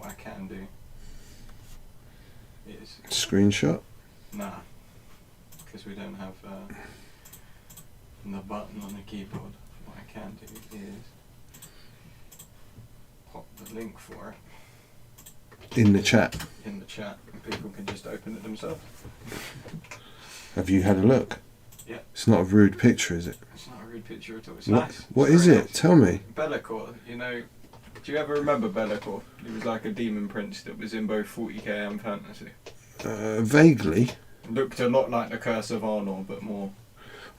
I can do is Screenshot? nah, because we don't have the button on the keyboard. What I can do is pop the link for it In the chat. in the chat, and people can just open it themselves. Have you had a look? Yeah. It's not a rude picture, is it? It's not a rude picture at all. It's What? nice. What It's is very it? nice. Tell me. Bellicor, you know, do you ever remember Bellicor? He was like a demon prince that was in both 40k and fantasy. Vaguely. Looked a lot like the Curse of Arnor, but more.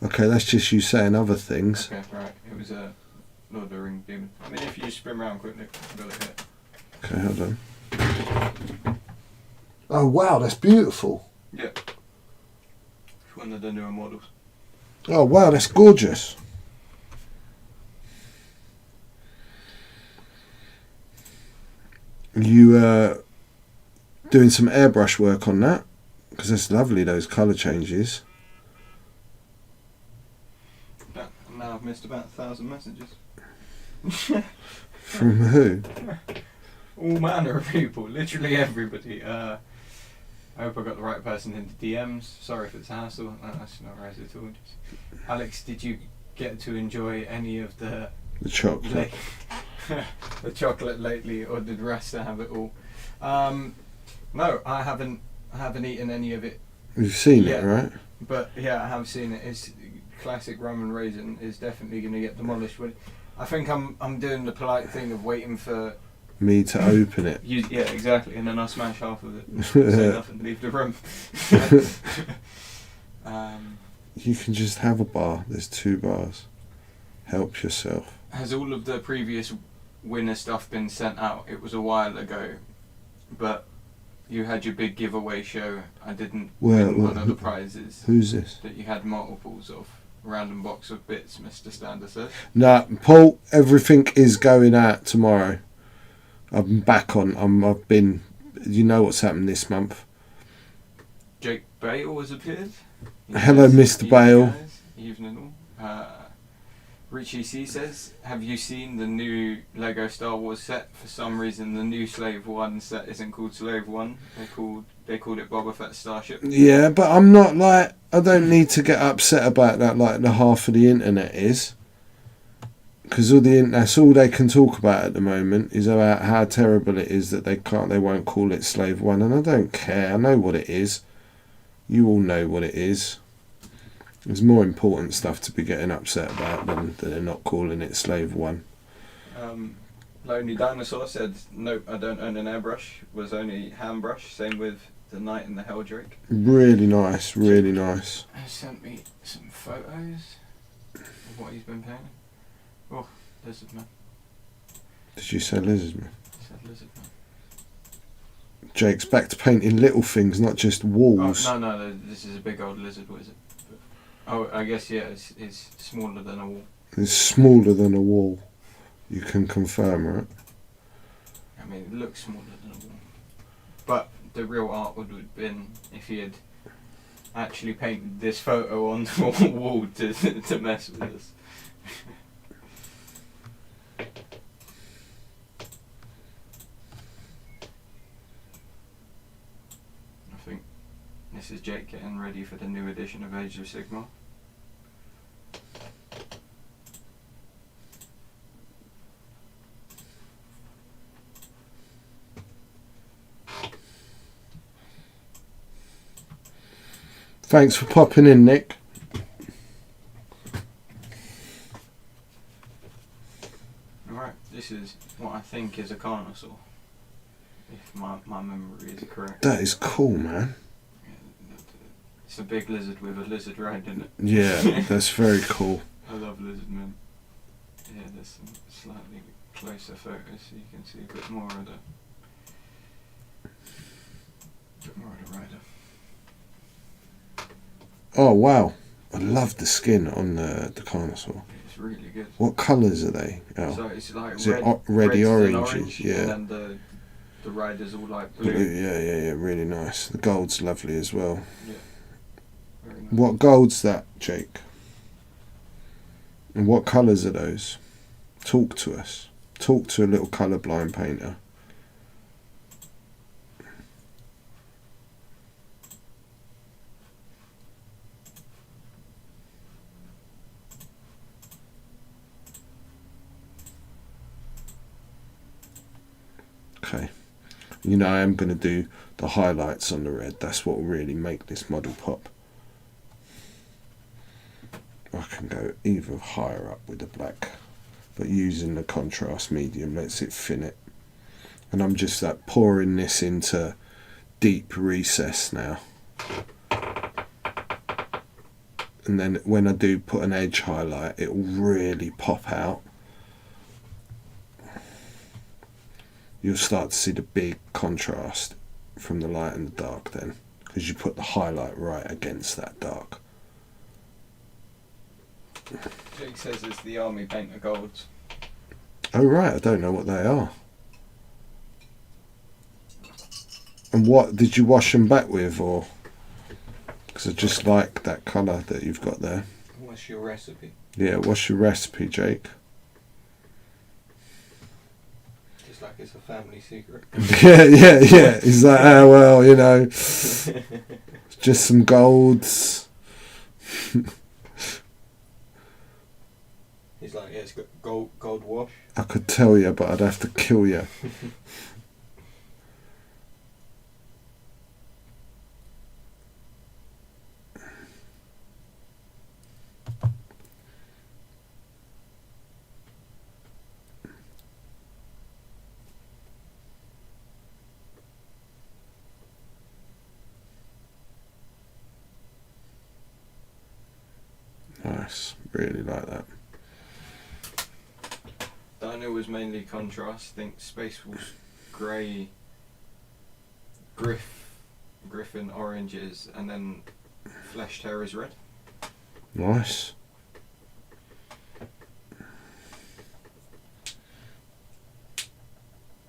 Okay, that's just you saying other things. Okay, right. It was a Lord of the Ring demon. I mean, if you just spin around quickly, you'll be able to hit. Okay, hold on. Oh wow, that's beautiful. Yeah. It's one of the newer models. Oh wow, that's gorgeous. You doing some airbrush work on that? Because that's lovely, those colour changes. Yeah, and now I've missed about 1,000 messages. From who? All manner of people, literally everybody. I hope I got the right person into DMs. Sorry if it's a hassle. No, that's not right at all. Alex, did you get to enjoy any of the chocolate? The chocolate lately, or did Rasta have it all? No, I haven't eaten any of it. You've seen yet, it, right? But yeah, I have seen it. It's classic rum and raisin is definitely going to get demolished. I think I'm doing the polite thing of waiting for Me to open it. yeah, exactly, and then I'll smash half of it. Say nothing, leave the room. You can just have a bar. There's 2 bars. Help yourself. Has all of the previous winner stuff been sent out? It was a while ago, but you had your big giveaway show. I didn't win one of the prizes. Who's this? That you had multiples of. Random box of bits, Mr. Stander says. Nah, Paul, everything is going out tomorrow. I'm back on. I've been. You know what's happened this month. Jake Bale has appeared. Hello, Mr. Bale. Guys. Evening all. Richie C says, have you seen the new Lego Star Wars set? For some reason, the new Slave 1 set isn't called Slave 1. They called it Boba Fett Starship. Yeah, but I'm not like. I don't need to get upset about that like the half of the internet is. Because that's all they can talk about at the moment is about how terrible it is that they won't call it Slave 1, and I don't care. I know what it is. You all know what it is. There's more important stuff to be getting upset about than they're not calling it Slave 1. Lonely Dinosaur said, nope, I don't own an airbrush. Was only hand brush. Same with the Knight and the Helldrake. Really nice, really nice. He sent me some photos of what he's been painting. Oh, Lizard Man. Did you say Lizard Man? He said Lizard Man. Jake's back to painting little things, not just walls. Oh, no, this is a big old lizard wizard. Oh, I guess, yeah, it's smaller than a wall. It's smaller than a wall. You can confirm, right? I mean, it looks smaller than a wall. But the real art would have been if he had actually painted this photo onto a wall to mess with us. I think this is Jake getting ready for the new edition of Age of Sigmar. Thanks for popping in, Nick. Alright, this is what I think is a Carnosaur. If my memory is correct. That is cool, man. It's a big lizard with a lizard ride in it. Yeah, that's very cool. I love lizard men. Yeah, there's some slightly closer photos so you can see a bit more of the rider. Oh, wow. I love the skin on the Carnosaur. It's really good. What colours are they? Oh. So it's like Is it red, reddy reds and oranges? orange, Yeah. and then the rider's all like blue. Yeah, really nice. The gold's lovely as well. Yeah. Very nice. What gold's that, Jake? And what colours are those? Talk to us. Talk to a little colourblind painter. Okay. You know, I am going to do the highlights on the red. That's what will really make this model pop. I can go either higher up with the black, but using the contrast medium lets it thin it. And I'm just like pouring this into deep recess now. And then when I do put an edge highlight, it will really pop out. You'll start to see the big contrast from the light and the dark then, because you put the highlight right against that dark. Jake says it's the army painter golds. Oh right, I don't know what they are. And what did you wash them back with, or? Because I just like that colour that you've got there. What's your recipe? Yeah, what's your recipe, Jake? Just like it's a family secret. yeah. He's like, oh well, you know, just some golds. He's like, yeah, it's got gold wash. I could tell you, but I'd have to kill you. Nice, really like that. Dino was mainly contrast. I think Space was grey, Griffin oranges, and then Flesh Terror's red. Nice.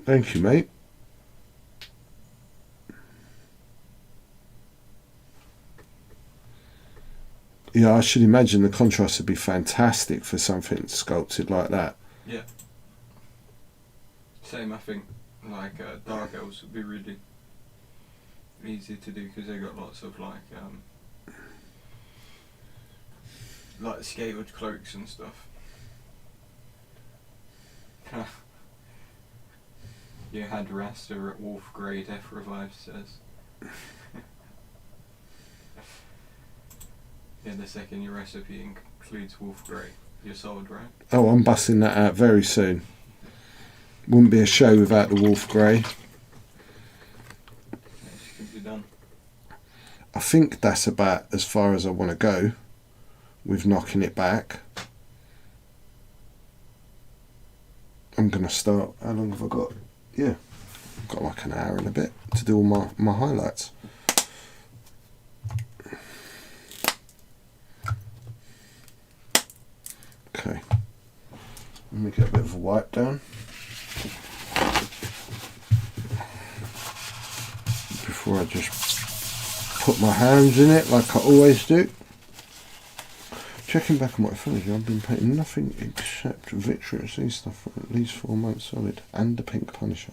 Thank you, mate. Yeah, I should imagine the contrast would be fantastic for something sculpted like that. Yeah. Same, I think. Like Dark Elves would be really easy to do because they got lots of like scaled cloaks and stuff. You had Raster at Wolf Grey, Death Revive says. Yeah, the second your recipe includes Wolf Grey, you're sold, right? Oh, I'm busting that out very soon. Wouldn't be a show without the Wolf Grey. It should be done. I think that's about as far as I want to go with knocking it back. I'm going to start. How long have I got? Yeah, I've got like an hour and a bit to do all my highlights. Let me get a bit of a wipe down. Before I just put my hands in it like I always do. Checking back on my furniture, I've been painting nothing except Vitreous Sea stuff for at least 4 months solid, and the Pink Punisher.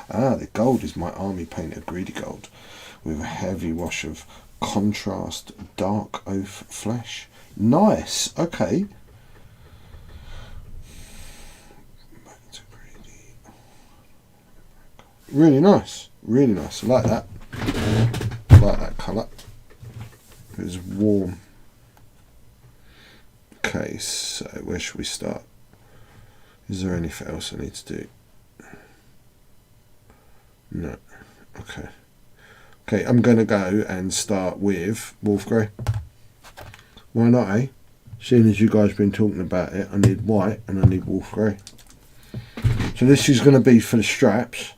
The gold is my army painted greedy gold with a heavy wash of contrast dark oath flesh. Nice, okay. Back to greedy. Really nice, really nice. I like that. I like that colour. It's warm. Okay, so where should we start? Is there anything else I need to do? No. Okay. Okay, I'm going to go and start with Wolf Grey. Why not, eh? Seeing as you guys have been talking about it, I need white and I need Wolf Grey. So this is going to be for the straps.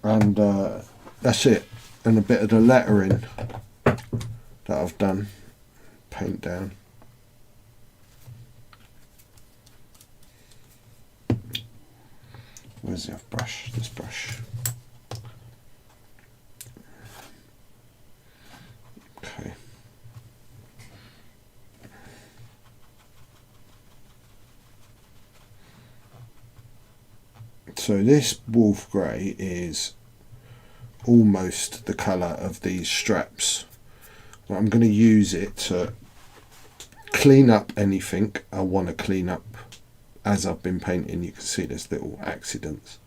And that's it. And a bit of the lettering that I've done. Paint down. Where's the other brush? This brush. Okay. So this Wolf Grey is almost the colour of these straps. But I'm going to use it to clean up anything I want to clean up. As I've been painting, you can see there's little accidents.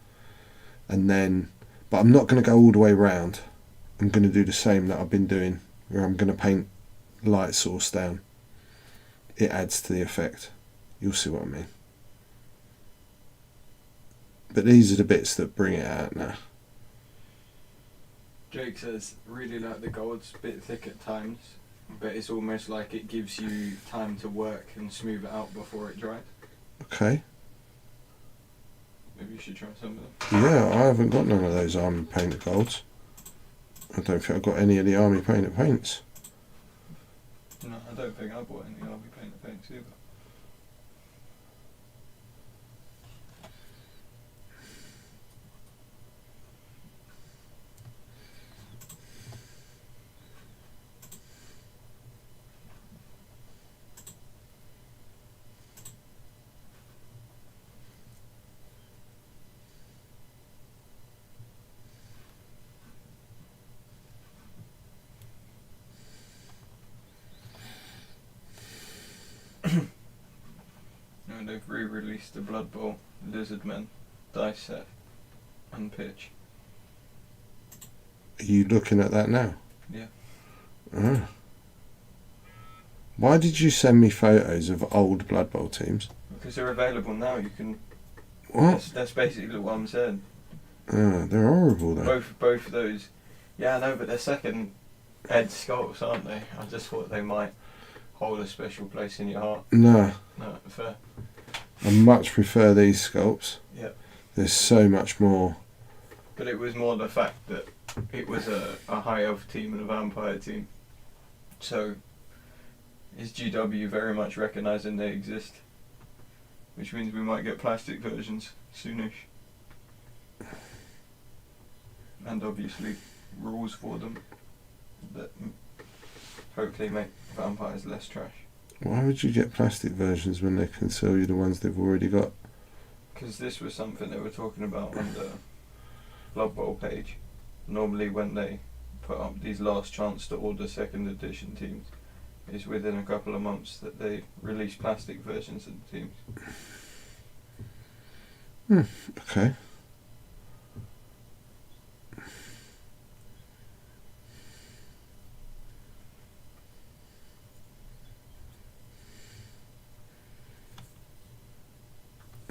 And then, but I'm not going to go all the way around. I'm going to do the same that I've been doing, where I'm going to paint light source down. It adds to the effect. You'll see what I mean. But these are the bits that bring it out now. Jake says, really like the gold's a bit thick at times, but it's almost like it gives you time to work and smooth it out before it dries. Okay. Maybe you should try some of them. Yeah, I haven't got none of those army painted golds. I don't think I've got any of the army painted paints. No, I don't think I bought any army painted paints either. And they've re-released the Blood Bowl, Lizardmen, dice set, and pitch. Are you looking at that now? Yeah. Oh. Why did you send me photos of old Blood Bowl teams? Because they're available now. You can. What? That's basically what I'm saying. They're horrible though. Both of those. Yeah, I know, but they're second Ed sculpts, aren't they? I just thought they might hold a special place in your heart. No. No, fair. I much prefer these sculpts. Yeah. There's so much more. But it was more the fact that it was a high elf team and a vampire team. So is GW very much recognising they exist? Which means we might get plastic versions soonish. And obviously rules for them that hopefully make vampires less trash. Why would you get plastic versions when they can sell you the ones they've already got? Because this was something they were talking about on the Blood Bowl page. Normally when they put up these last chance to order second edition teams, is within a couple of months that they release plastic versions of the teams. Okay.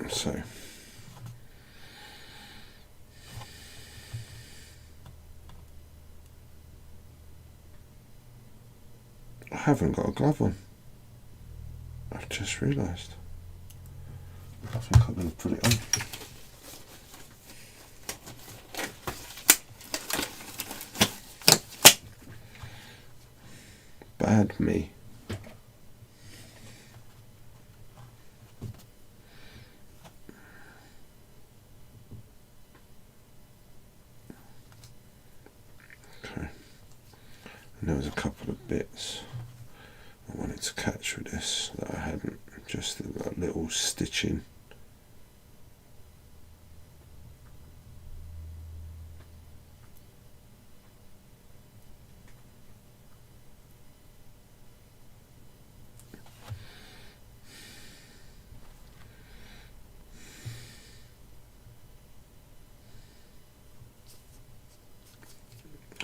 So I haven't got a glove on. I've just realised. I think I'm going to put it on. had me. Okay. And there was a couple of bits I wanted to catch with this that I hadn't, just that little stitching.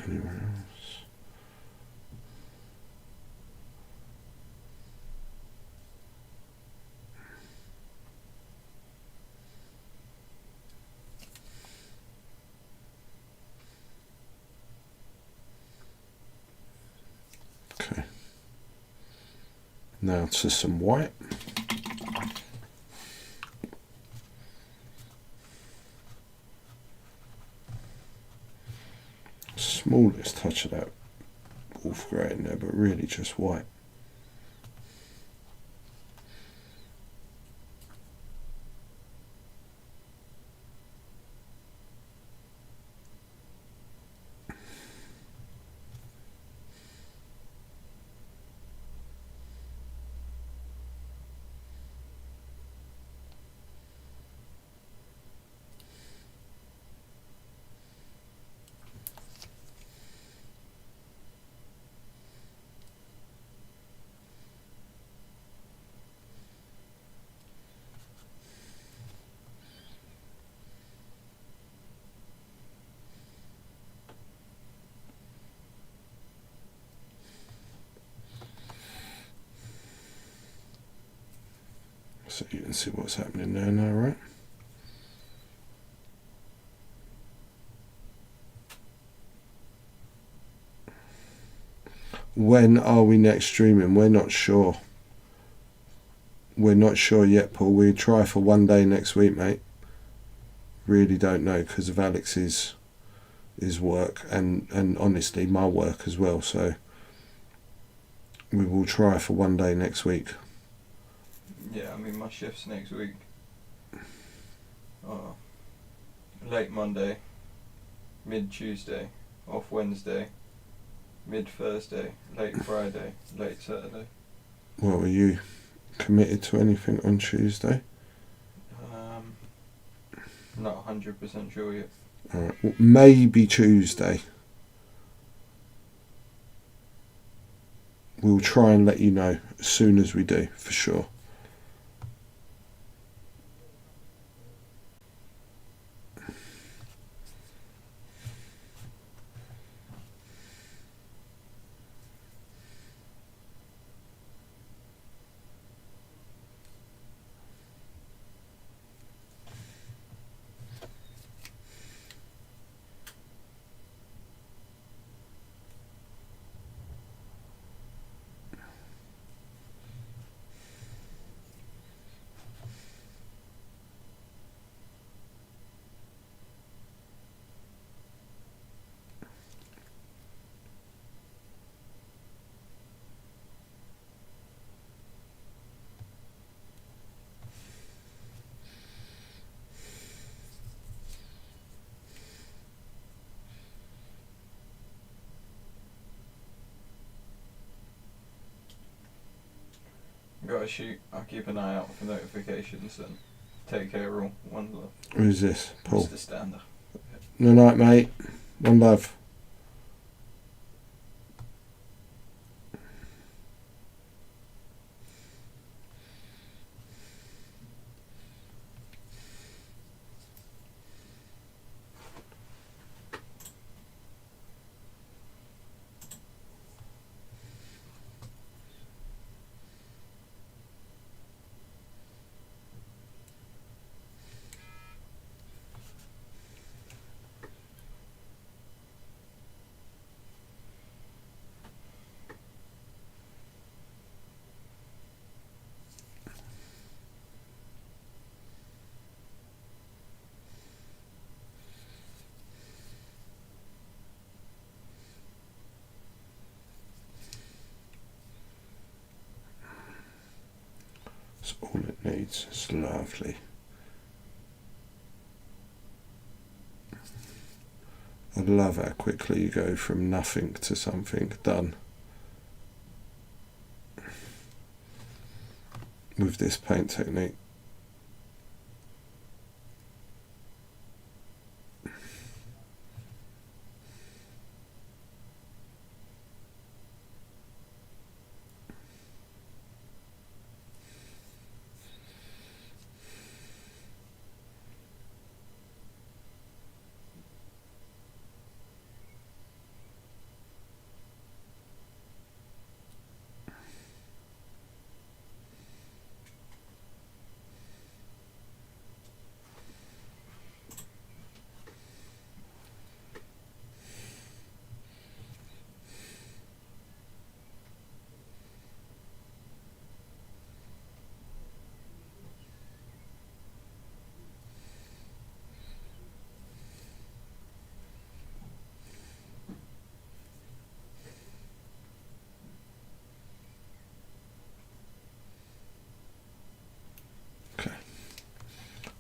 Anywhere else? Okay. Now to some white. Smallest touch of that wolf grey in there, but really just white. So you can see what's happening there now, right? When are we next streaming? We're not sure. We're not sure yet, Paul. We'll try for one day next week, mate. Really don't know because of Alex's work and honestly my work as well. So we will try for one day next week. Yeah, I mean my shift's next week. Late Monday, mid Tuesday, off Wednesday, mid Thursday, late Friday, late Saturday. Well, are you committed to anything on Tuesday? Not 100% sure yet. Alright, well, maybe Tuesday. We'll try and let you know as soon as we do, for sure. Gotta shoot. I'll keep an eye out for notifications and take care all. One love. Who's this? Paul. Mr. Stander. No night, mate. One love. shades. It's lovely. I love how quickly you go from nothing to something done with this paint technique.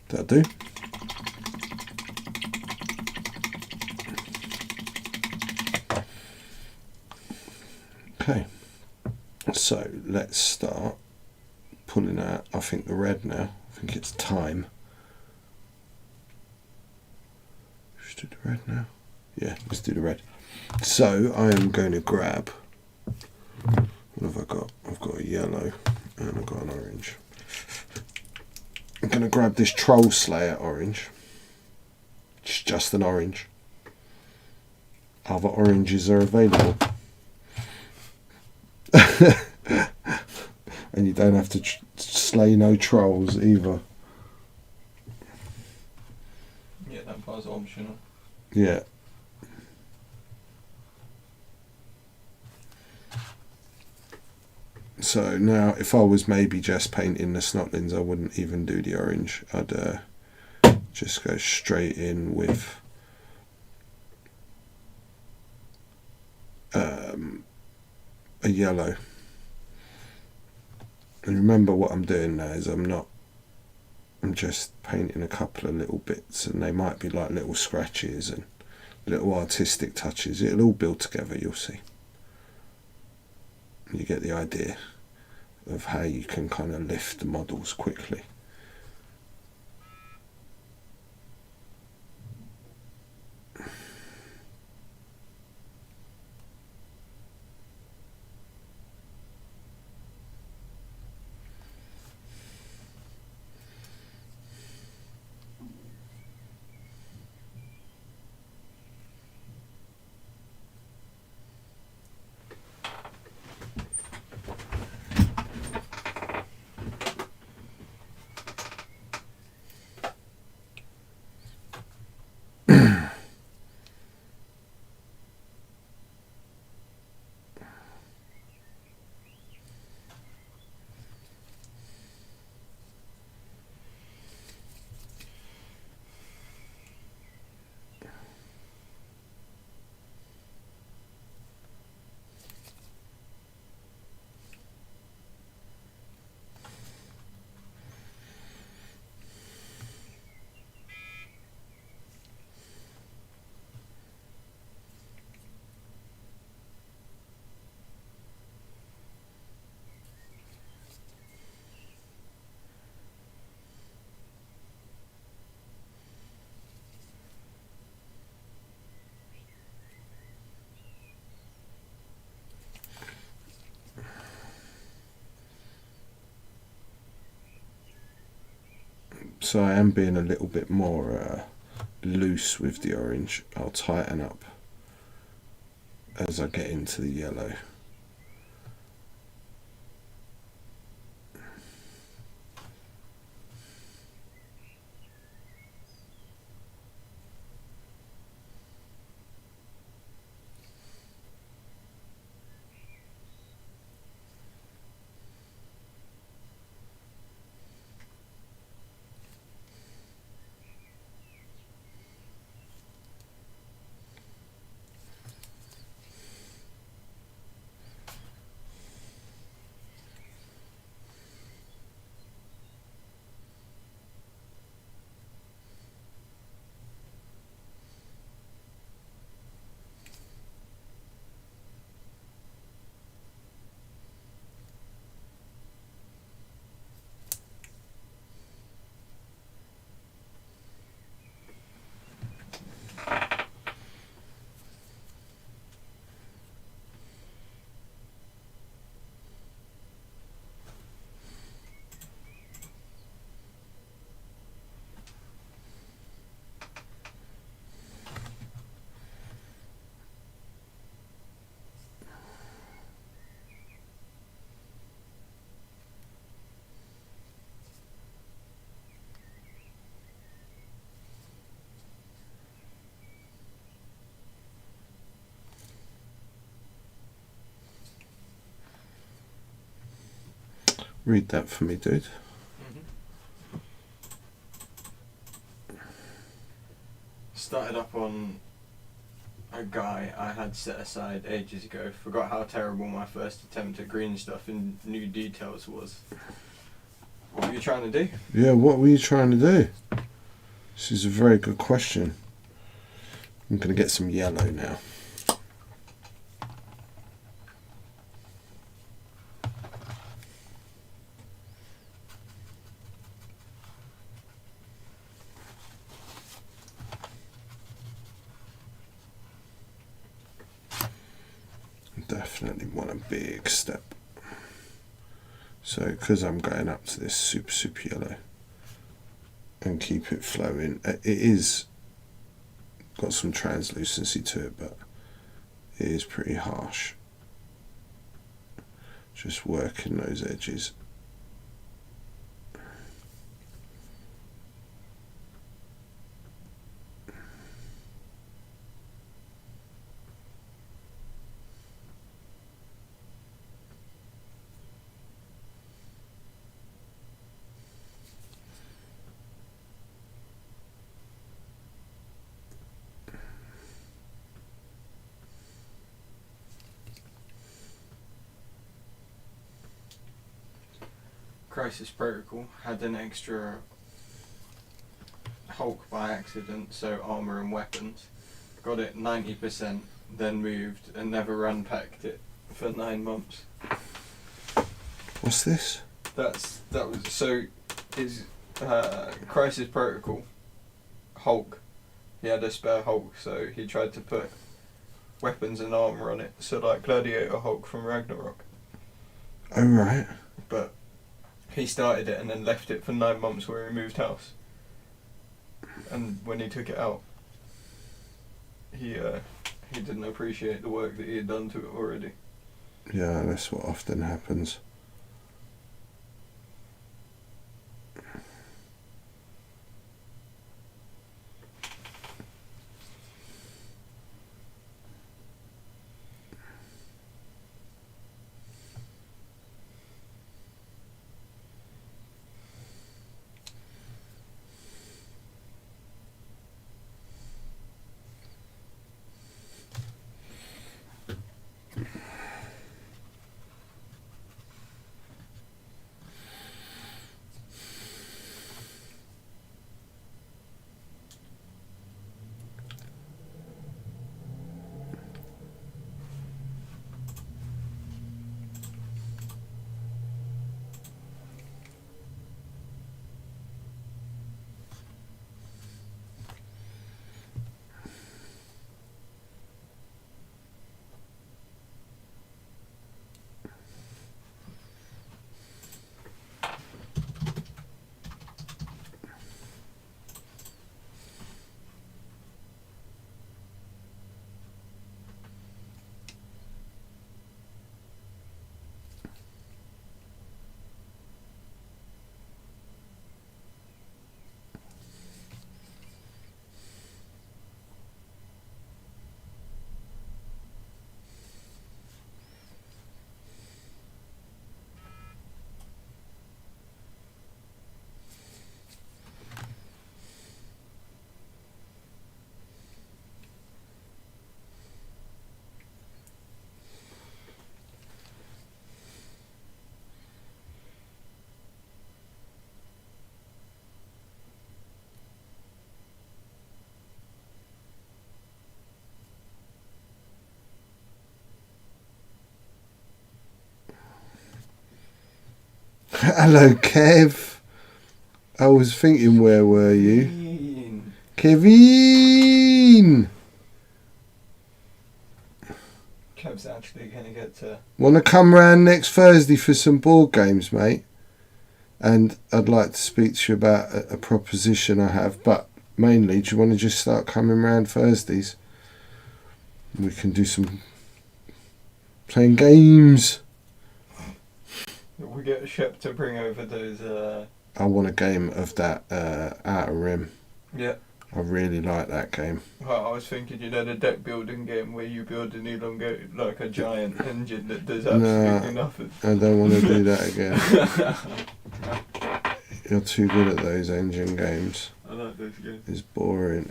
That'll do. Okay, so let's start pulling out, I think, the red now. I think it's time. Should do the red now. Yeah, let's do the red. So I am going to grab, what have I got? I've got a yellow and I've got an orange. I'm going to grab this Troll Slayer orange. It's just an orange. Other oranges are available. And you don't have to slay no trolls either. Yeah, that part's optional. Yeah. So now, if I was maybe just painting the snotlings, I wouldn't even do the orange. I'd just go straight in with a yellow. And remember, what I'm doing now is I'm just painting a couple of little bits, and they might be like little scratches and little artistic touches. It'll all build together, you'll see. You get the idea of how you can kind of lift the models quickly. So I am being a little bit more loose with the orange. I'll tighten up as I get into the yellow. Read that for me, dude. Started up on a guy I had set aside ages ago. Forgot how terrible my first attempt at green stuff in new details was. What were you trying to do? Yeah, what were you trying to do? This is a very good question. I'm going to get some yellow now. Definitely want a big step. So, because I'm going up to this super yellow and keep it flowing, it is got some translucency to it, but it is pretty harsh. Just working those edges. Crisis Protocol had an extra Hulk by accident, so armour and weapons. Got it 90%, then moved and never unpacked it for 9 months. What's this? That was so. His Crisis Protocol Hulk. He had a spare Hulk, so he tried to put weapons and armour on it, so like Gladiator Hulk from Ragnarok. Oh right. But he started it and then left it for 9 months where he moved house. And when he took it out, he didn't appreciate the work that he had done to it already. Yeah, that's what often happens. Hello, Kev. I was thinking, where were you? Kevin! Kev's actually going to get to... Want to come round next Thursday for some board games, mate? And I'd like to speak to you about a proposition I have, but mainly, do you want to just start coming round Thursdays? We can do some playing games. We get Shep to bring over those... I want a game of that Outer Rim. Yeah. I really like that game. Well, I was thinking, you know, the deck building game where you build an elongated, like a giant engine that does absolutely nothing. I don't want to do that again. You're too good at those engine games. I like those games. It's boring.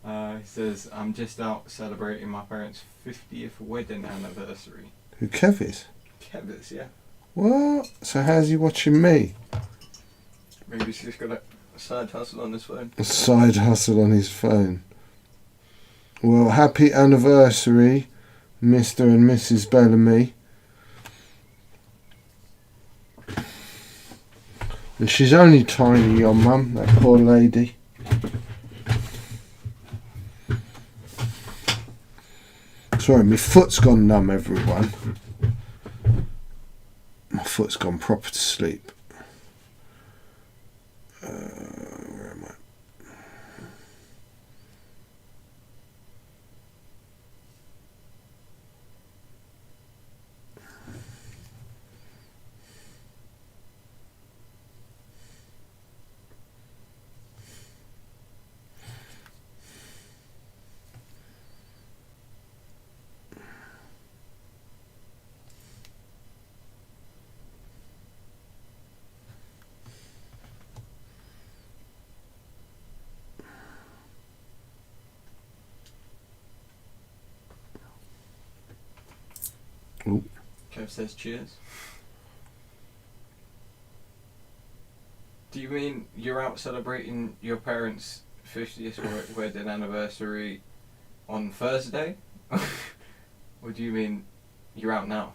He says, I'm just out celebrating my parents' 50th wedding anniversary. Who, Kev is? Kev is, yeah. What? So how's he watching me? Maybe he's just got a side hustle on his phone. A side hustle on his phone. Well, happy anniversary, Mr. and Mrs. Bellamy. And she's only tiny, your mum, that poor lady. Sorry, my foot's gone numb, everyone. My foot's gone proper to sleep. Where am I? Ooh. Kev says cheers. Do you mean you're out celebrating your parents' 50th wedding anniversary on Thursday? Or do you mean you're out now?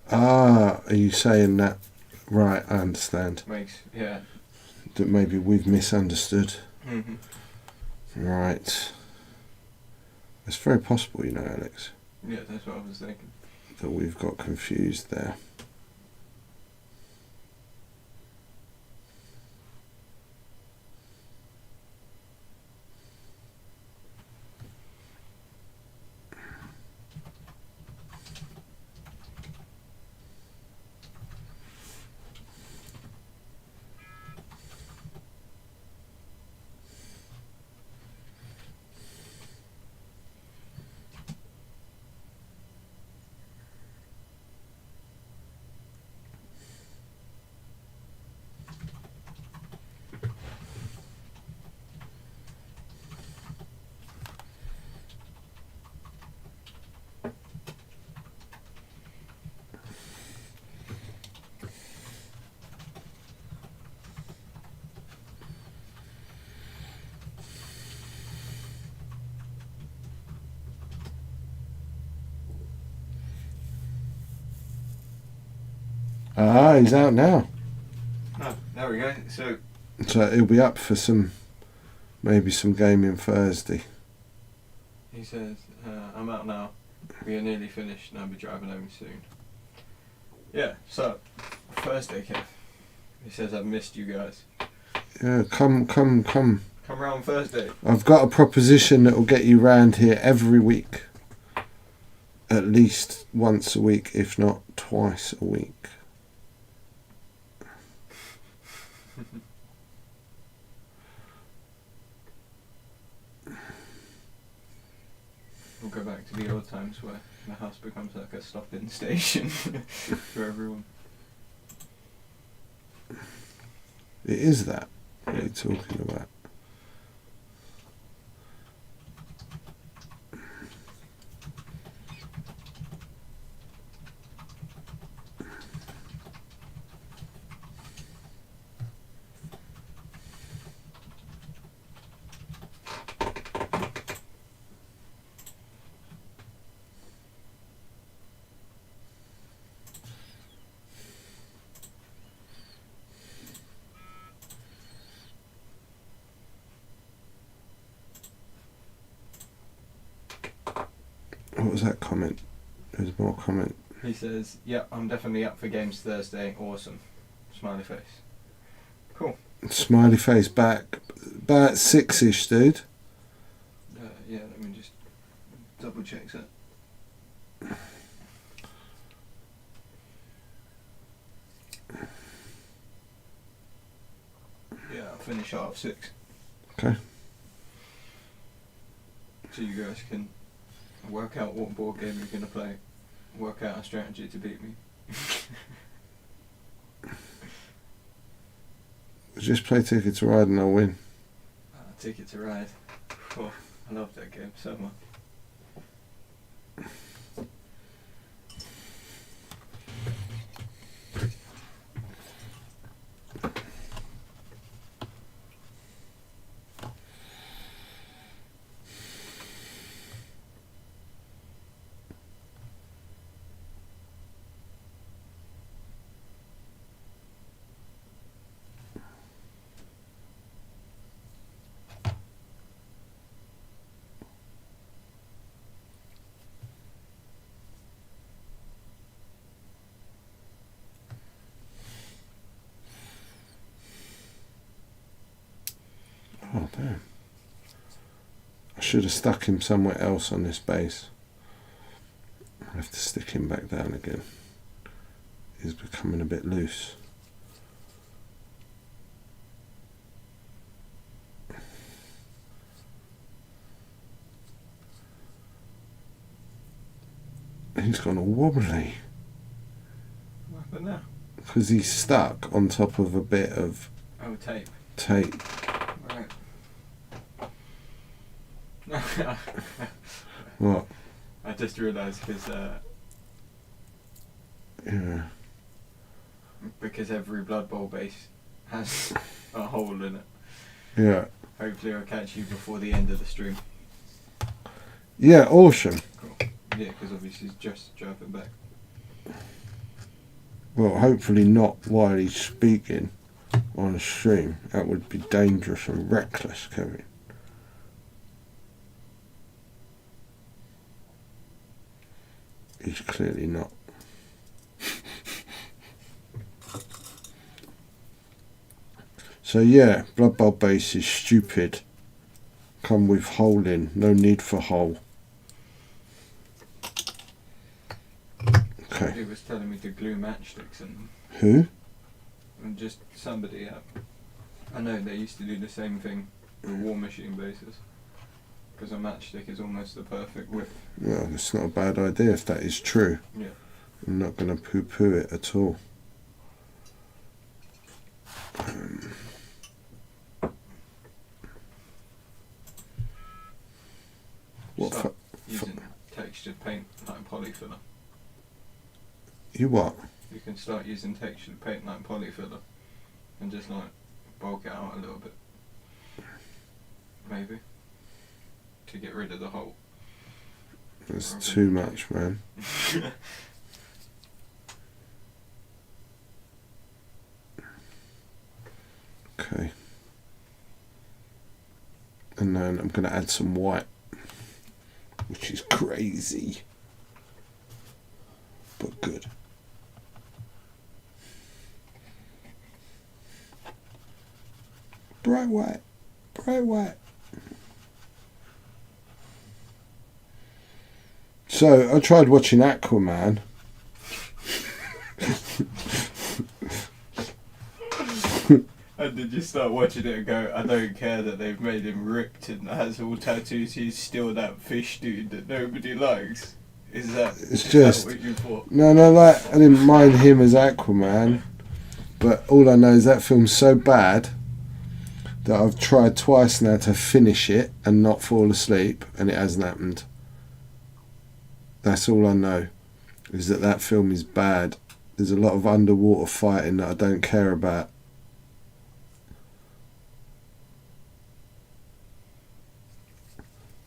Ah, are you saying that? Right, I understand. Yeah. That maybe we've misunderstood. Mm-hmm. Right. It's very possible, you know, Alex, Yeah, that's what I was thinking. that we've got confused there. Ah, he's out now. Oh, there we go. So he'll be up for maybe some gaming Thursday. He says, I'm out now. We are nearly finished and I'll be driving home soon. Yeah, so, Thursday, Kev. He says, I've missed you guys. Yeah, come. Come round Thursday. I've got a proposition that will get you round here every week. At least once a week, if not twice a week. We'll go back to the old times where the house becomes like a stop-in station for everyone. It is that. What are you talking about? What was that comment? There's more comment. He says, yeah, I'm definitely up for games Thursday. Awesome. Smiley face. Cool. Smiley face back. About 6-ish, dude. Yeah, let me just double check that. Yeah, finish at 6:30. Okay. So you guys can work out what board game you're going to play, work out a strategy to beat me. Just play Ticket to Ride and I'll win. Ticket to Ride. Oh, I love that game so much. Oh, damn. I should have stuck him somewhere else on this base. I have to stick him back down again. He's becoming a bit loose. He's gone all wobbly. What happened now? Because he's stuck on top of a bit of tape. Right. What? I just realised because every Blood Bowl base has a hole in it. Yeah. Hopefully I'll catch you before the end of the stream. Yeah, awesome. Cool. Yeah, because obviously he's just driving back. Well, hopefully not while he's speaking on a stream. That would be dangerous and reckless, Kevin. He's clearly not. So yeah, Blood Bowl base is stupid. Come with hole in, no need for hole. Okay. He was telling me to glue matchsticks in them. Who? And just somebody I know they used to do the same thing with War Machine bases. Because a matchstick is almost the perfect width. Well, it's not a bad idea if that is true. Yeah. I'm not going to poo-poo it at all. What? Start using textured paint like polyfiller. You what? You can start using textured paint like polyfiller and just like bulk it out a little bit. Maybe. To get rid of the hole. That's too much, man. Okay. And then I'm going to add some white, which is crazy, but good. Bright white, bright white. So I tried watching Aquaman. And did you start watching it and go, I don't care that they've made him ripped and has all tattoos, he's still that fish dude that nobody likes? Is that what you thought? No, like, I didn't mind him as Aquaman, but all I know is that film's so bad that I've tried twice now to finish it and not fall asleep, and it hasn't happened. That's all I know, is that film is bad. There's a lot of underwater fighting that I don't care about.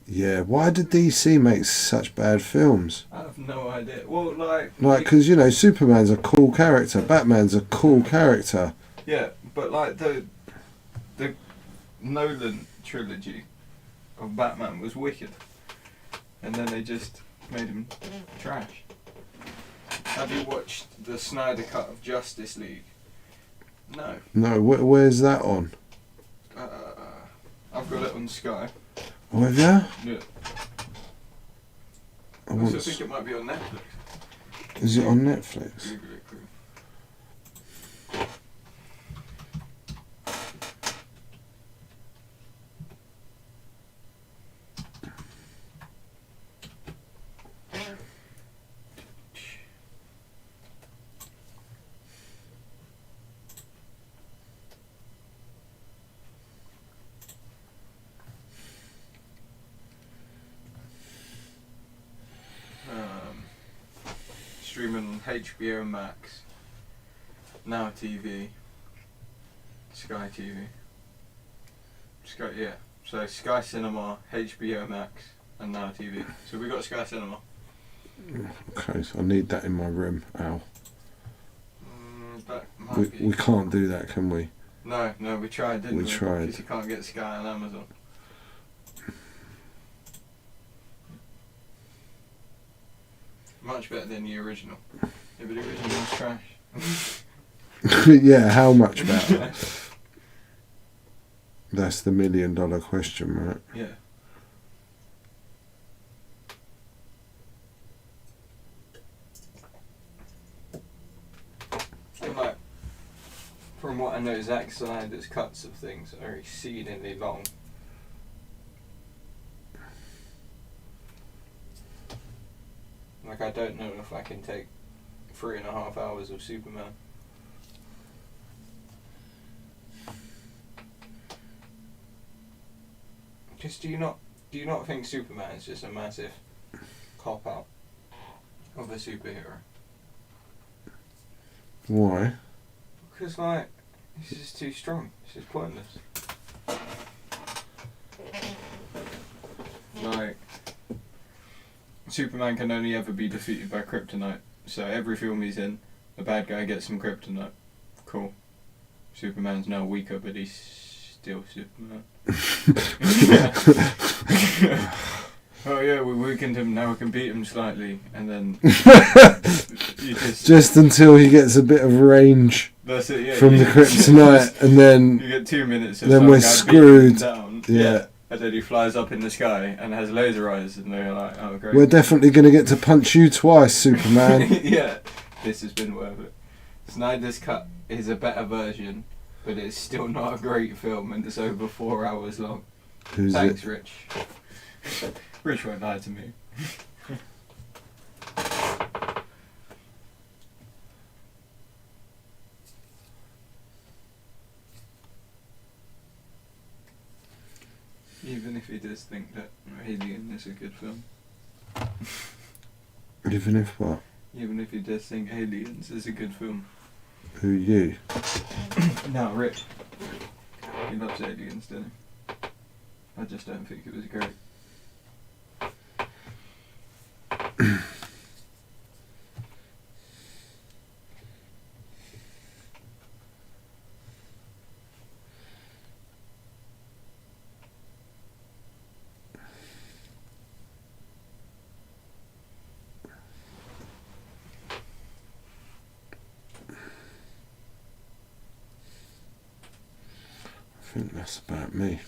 Yeah, why did DC make such bad films? I have no idea. Well, like, because you know, Superman's a cool character, Batman's a cool character. Yeah, but like the Nolan trilogy of Batman was wicked, and then they just made him trash. Have you watched the Snyder cut of Justice League? No. No, where's that on? I've got it on Sky. Oh, have you? Yeah. I also think it might be on Netflix. Is it on Netflix? Google it, HBO Max, Now TV, Sky TV. So Sky Cinema, HBO Max, and Now TV. So we got Sky Cinema. Okay, so I need that in my room, Al. That might be. We can't do that, can we? No, we tried, didn't we? We tried. Because you can't get Sky on Amazon. Much better than the original. Yeah, but the original was trash. Yeah, how much better? That's the $1 million question, right? Yeah. And like, from what I know, Zack Snyder's cuts of things are exceedingly long. Like, I don't know if I can take 3.5 hours of Superman. Just do you not think Superman is just a massive cop out of a superhero? Why? Because like, it's just too strong. It's just pointless. Like, Superman can only ever be defeated by kryptonite. So every film he's in, the bad guy gets some kryptonite. Cool. Superman's now weaker, but he's still Superman. Oh yeah, we weakened him, now we can beat him slightly, and then you just until he gets a bit of range. That's it, yeah, from the kryptonite, and then you get 2 minutes of then we're screwed. Down. Yeah. And then he flies up in the sky and has laser eyes, and they're like, oh great. We're definitely going to get to punch you twice, Superman. Yeah, this has been worth it. Snyder's Cut is a better version, but it's still not a great film, and it's over 4 hours long. Thanks, it? Rich. Rich won't lie to me. Even if he does think that Alien is a good film. Even if what? Even if he does think Aliens is a good film. Who, you? No, Rich. He loves Aliens, doesn't he? I just don't think it was great. I think that's about me.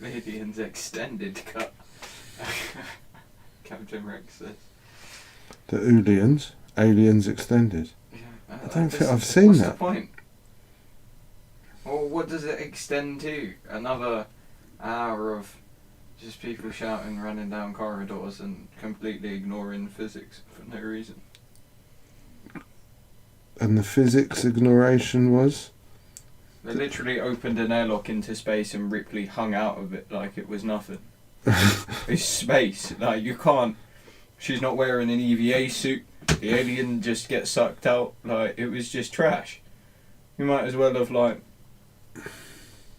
Aliens extended cut. Captain Rex says. The Aliens extended. Yeah, I don't think I've seen what's that. What's the point? Well, what does it extend to? Another hour of just people shouting, running down corridors and completely ignoring physics for no reason. And the physics ignoration was? They literally opened an airlock into space and Ripley hung out of it like it was nothing. It's space. Like, you can't... She's not wearing an EVA suit. The alien just gets sucked out. Like, it was just trash. You might as well have, like...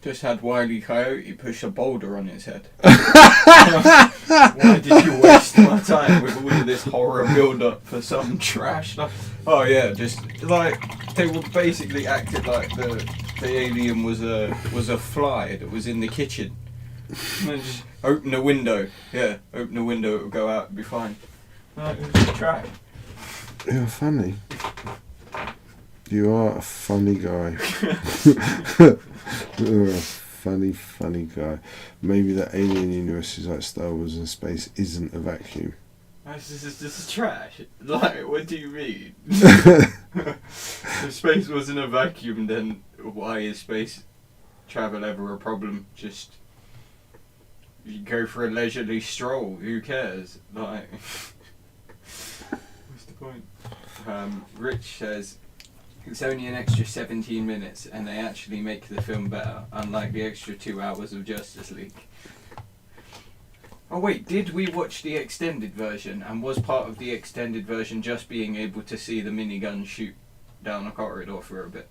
just had Wile E. Coyote push a boulder on his head. Why did you waste my time with all of this horror build-up for some trash? Like, oh yeah, just like they were basically acted like the alien was a fly that was in the kitchen. And then just open a window. Yeah, open a window, it'll go out, it'll be fine. Like, it was just trash. You're funny. You are a funny guy. You're a funny guy. Maybe the alien universe is like Star Wars and space isn't a vacuum. This is trash. Like, what do you mean? If space wasn't a vacuum, then why is space travel ever a problem? Just you go for a leisurely stroll. Who cares? Like, what's the point? Rich says, It's only an extra 17 minutes, and they actually make the film better, unlike the extra 2 hours of Justice League. Oh wait, did we watch the extended version, and was part of the extended version just being able to see the minigun shoot down a corridor for a bit?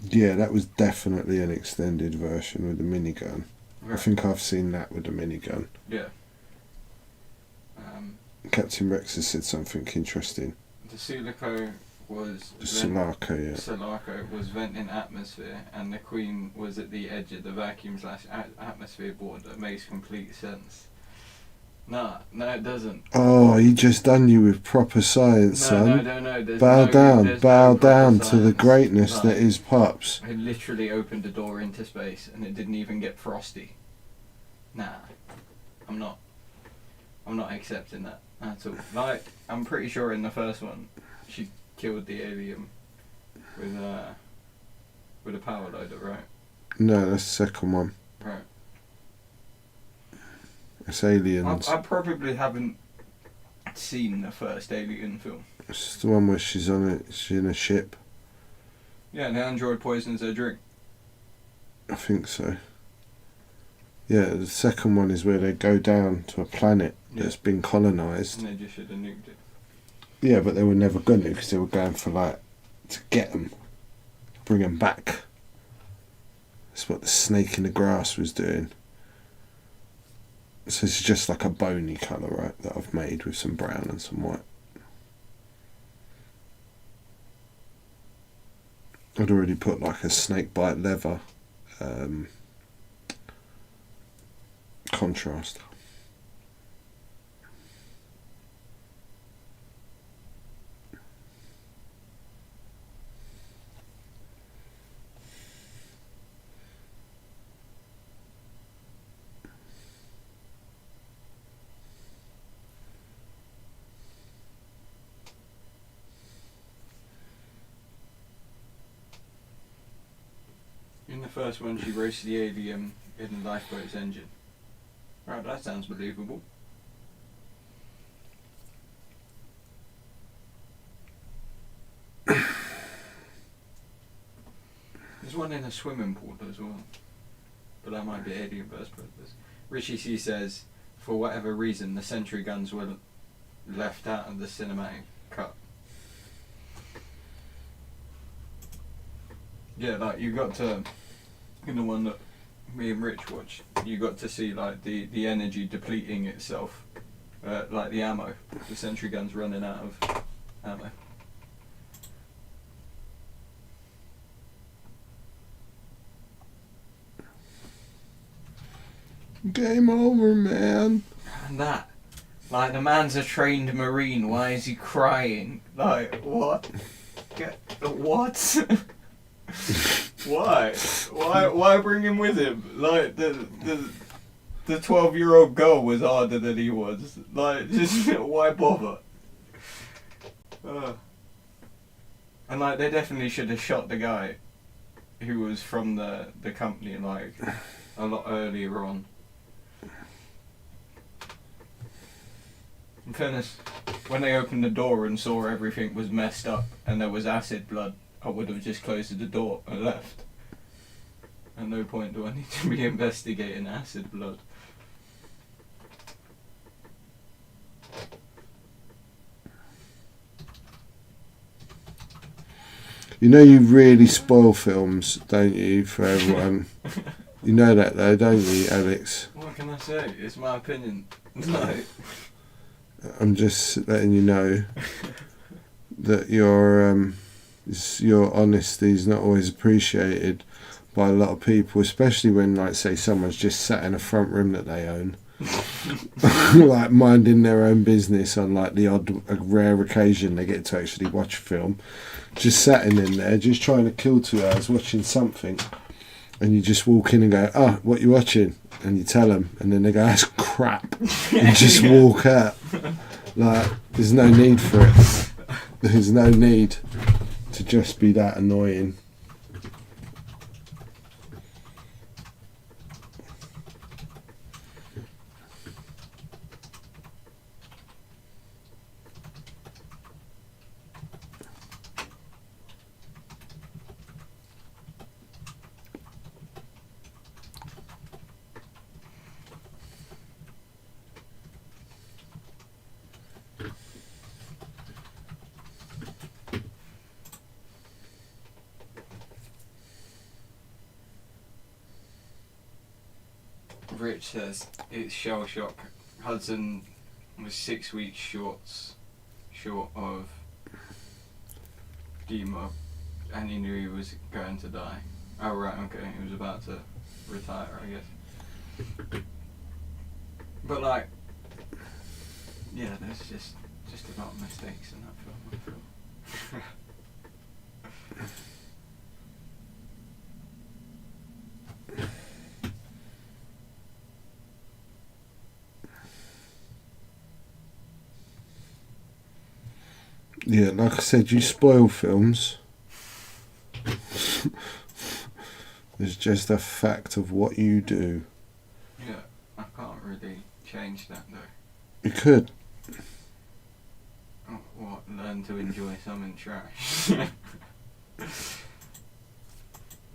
Yeah, that was definitely an extended version with the minigun. Right. I think I've seen that with the minigun. Yeah. Captain Rex has said something interesting. The Sulaco was... Sulaco, yeah. Sulaco was venting atmosphere, and the Queen was at the edge of the vacuum/atmosphere board. That makes complete sense. No, it doesn't. Oh, he just done you with proper science, son. No. Bow down to the science. greatness that is Pups. It literally opened a door into space, and it didn't even get frosty. Nah, I'm not accepting that at all. Like, I'm pretty sure in the first one, she killed the alien with a power loader, right? No, that's the second one. Right. It's Aliens. I probably haven't seen the first Alien film. It's the one where she's in a ship. Yeah, and the android poisons her drink. I think so. Yeah, the second one is where they go down to a planet that's been colonised. And they just should have nuked it. Yeah, but they were never going to because they were going for to get them, bring them back. That's what the snake in the grass was doing. So it's just like a bony colour, right, that I've made with some brown and some white. I'd already put like a snake bite leather contrast. In the first one, she roasted the alien in the lifeboat's engine. Right, that sounds believable. There's one in a swimming pool as well. But that might be Alien vs. Predators. Richie C says, for whatever reason, the sentry guns were left out of the cinematic cut. Yeah, like you got to, in the one that me and Rich watched, you got to see like the energy depleting itself, like the ammo, the sentry guns running out of ammo. Game over, man. And that, like the man's a trained Marine, why is he crying? Like, what? What? Why bring him with him? Like the 12-year-old girl was harder than he was. Like, just why bother? And like they definitely should have shot the guy who was from the company like a lot earlier on. In fairness, when they opened the door and saw everything was messed up and there was acid blood, I would have just closed the door and left. At no point do I need to be investigating acid blood. You know you really spoil films, don't you, for everyone? You know that though, don't you, Alex? What can I say? It's my opinion. No. I'm just letting you know that your honesty is not always appreciated by a lot of people, especially when, like, say, someone's just sat in a front room that they own, like minding their own business on like a rare occasion they get to actually watch a film, just sitting in there, just trying to kill 2 hours watching something, and you just walk in and go, "Oh, what you watching?" And you tell them, and then they go, "That's crap," and just walk out. Like, there's no need for it. There's no need to just be that annoying. Rich says it's shell shock. Hudson was 6 weeks short of demob, and he knew he was going to die. Oh right, okay, he was about to retire, I guess. But like, yeah, there's just a lot of mistakes in that film, I feel. Yeah, like I said, you spoil films. It's just a fact of what you do. Yeah, I can't really change that though. You could. Oh, what? Learn to enjoy something trash.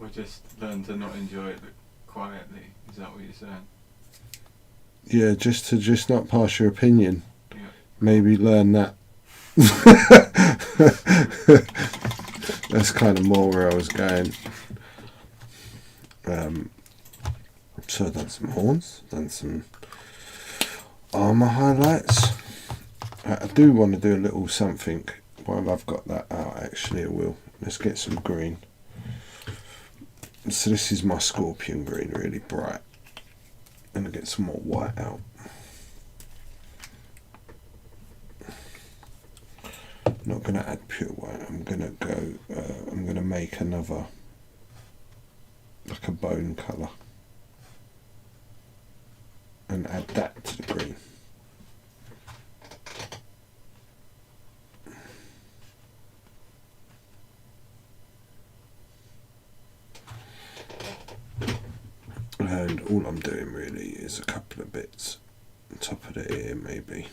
Or just learn to not enjoy it quietly. Is that what you're saying? Yeah, just not pass your opinion. Yeah. Maybe learn that. That's kind of more where I was going. So I've done some horns, done some armour highlights. I do want to do a little something while I've got that out. Actually, I will. Let's get some green. So this is my scorpion green, really bright. And I get some more white out. I'm not going to add pure white. I'm going to go. I'm going to make another, like a bone colour, and add that to the green. And all I'm doing really is a couple of bits on top of the ear, maybe.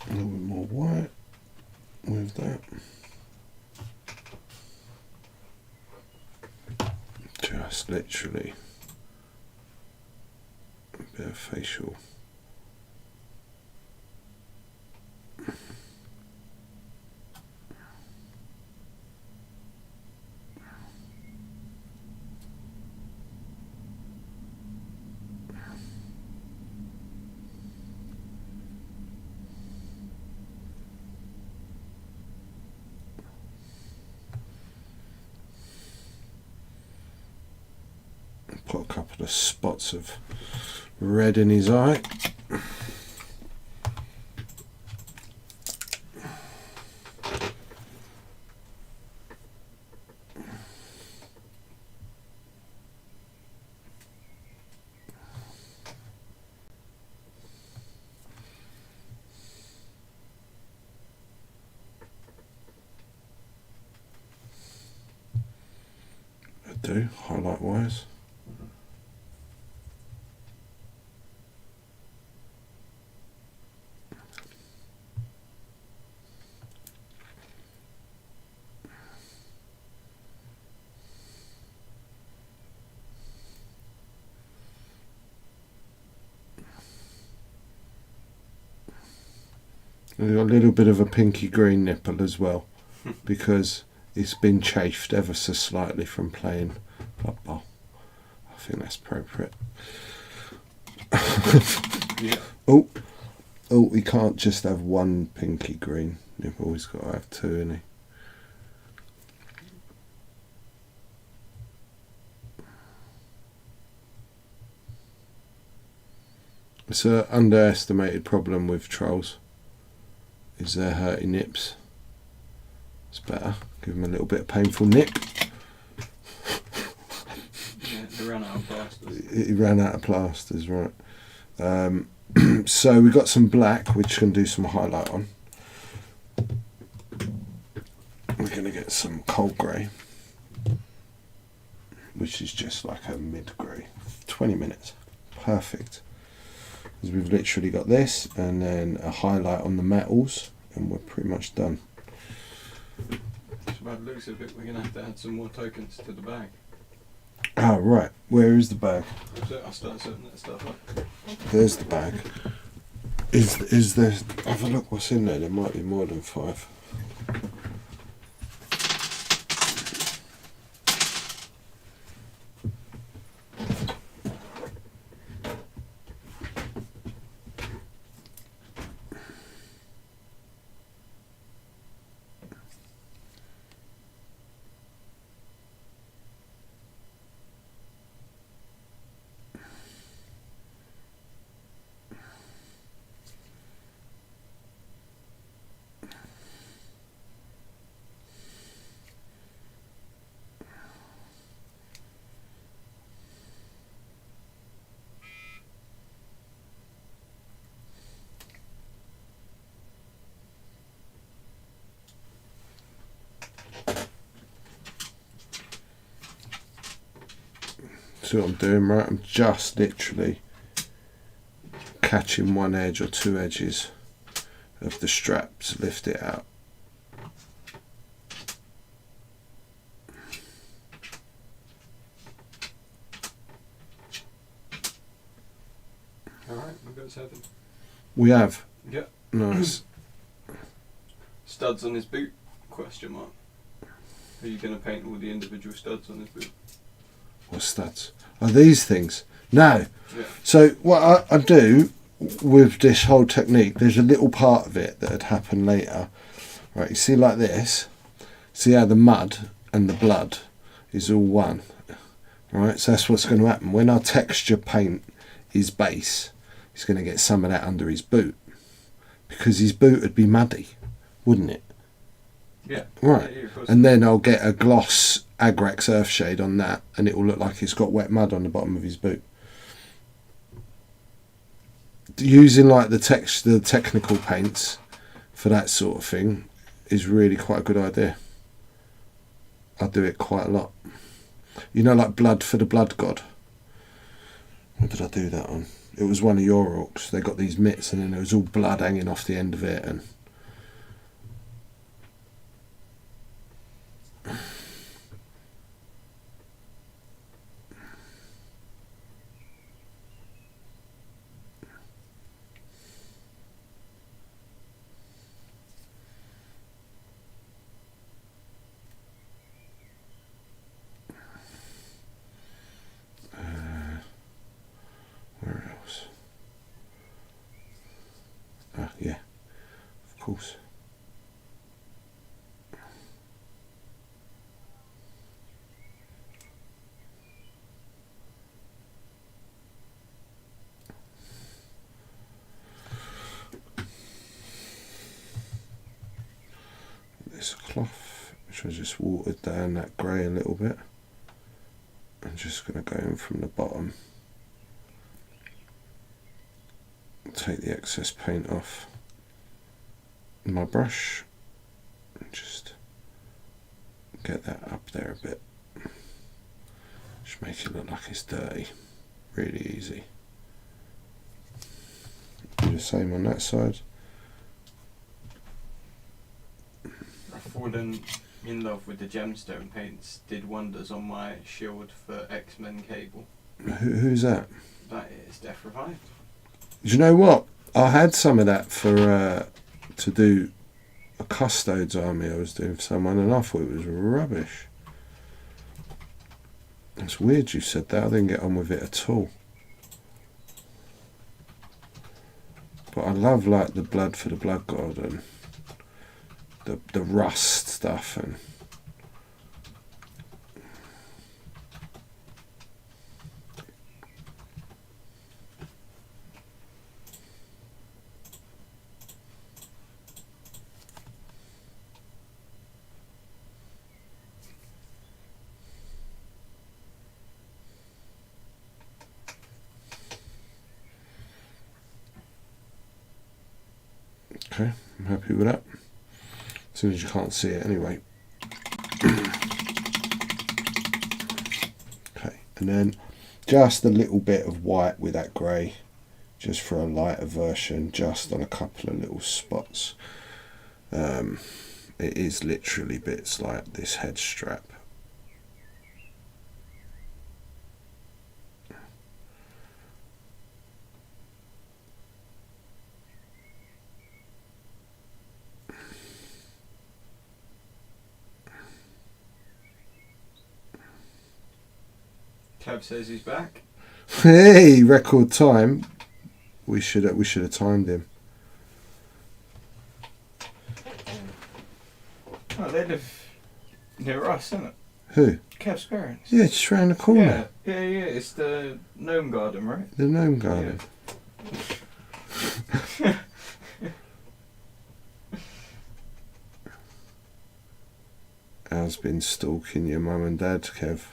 A little bit more white with that. Just literally a bit of facial. Got a couple of spots of red in his eye. I do, highlight wise. We've got a little bit of a pinky green nipple as well, because it's been chafed ever so slightly from playing Blood Bowl. I think that's appropriate. Yeah. Oh, we can't just have one pinky green nipple. He's got to have two, isn't he? It's an underestimated problem with trolls. Is their hurty nips. It's better. Give them a little bit of painful nip. Yeah, they ran out of plasters. He ran out of plasters, right. So we got some black, which can do some highlight on. We're going to get some cold grey, which is just like a mid grey. 20 minutes. Perfect. Because we've literally got this, and then a highlight on the metals, and we're pretty much done. So by the looks of it, we're going to have to add some more tokens to the bag. Ah, right. Where is the bag? So I'll start setting that stuff up. There's the bag. Is there... Have a look what's in there. There might be more than 5. See what I'm doing, right? I'm just literally catching one edge or 2 edges of the strap to lift it out. Alright, we've got 7. We have. Yeah. Nice. Studs on his boot? Question mark. Are you going to paint all the individual studs on his boot? What's that? Are these things? No. Yeah. So what I do with this whole technique, there's a little part of it that had happened later. Right, you see like this? See how the mud and the blood is all one. Right, so that's what's going to happen. When our texture paint is base, he's going to get some of that under his boot. Because his boot would be muddy, wouldn't it? Yeah. Right. Yeah, of course. And then I'll get a gloss Agrax Earthshade on that, and it will look like it's got wet mud on the bottom of his boot. Using like the technical paints for that sort of thing is really quite a good idea. I do it quite a lot. You know, like blood for the blood god. What did I do that on? It was one of your orcs. They got these mitts, and then there was all blood hanging off the end of it, and where else? Ah, yeah, of course. This cloth, which I just watered down that grey a little bit. I'm just going to go in from the bottom. Take the excess paint off my brush and just get that up there a bit. Just make it look like it's dirty. Really easy. Do the same on that side. I've fallen in love with the gemstone paints. Did wonders on my shield for X-Men Cable. Who's that? That is Death Revived. Do you know what? I had some of that for to do a custodes army I was doing for someone, and I thought it was rubbish. It's weird you said that. I didn't get on with it at all. But I love like the blood for the blood god and the rust stuff and okay, I'm happy with that. As soon as you can't see it anyway. Okay, and then just a little bit of white with that grey, just for a lighter version, just on a couple of little spots. It is literally bits like this head strap. Kev says he's back. Hey, record time. We should have timed him. Oh, they live near us, isn't it? Who? Kev's parents. Yeah, just round the corner. Yeah. It's the gnome garden, right? The gnome garden. Yeah. Al's been stalking your mum and dad, Kev.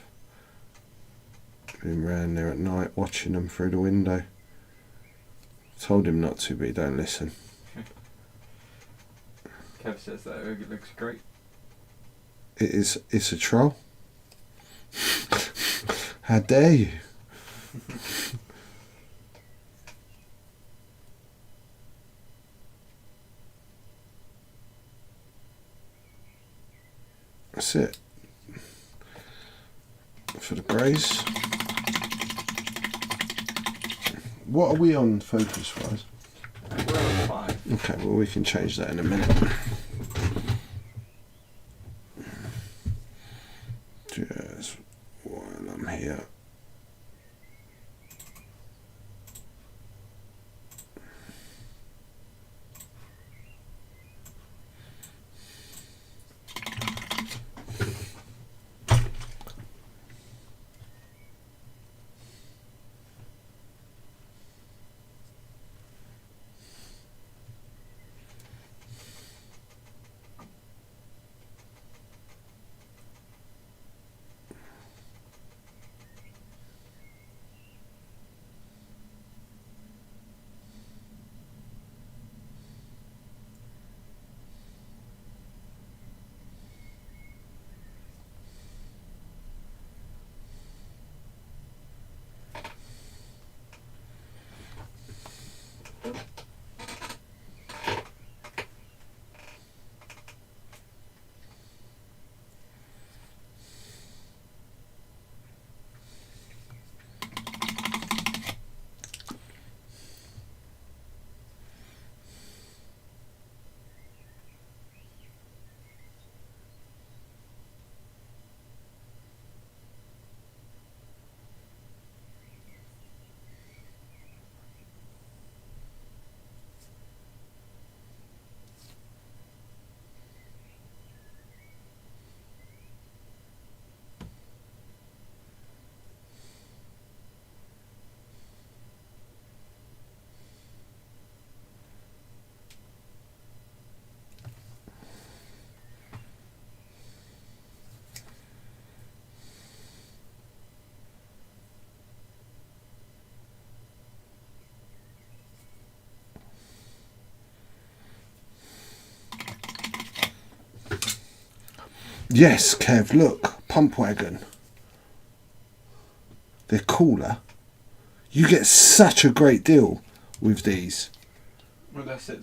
Been round there at night watching them through the window. Told him not to, but he don't listen. Kev says that it looks great. It's a troll. How dare you? That's it. For the greys. What are we on focus wise? We're on 5. Okay, well we can change that in a minute. Just while I'm here. Yes, Kev, look, pump wagon. They're cooler. You get such a great deal with these. Well, that's it.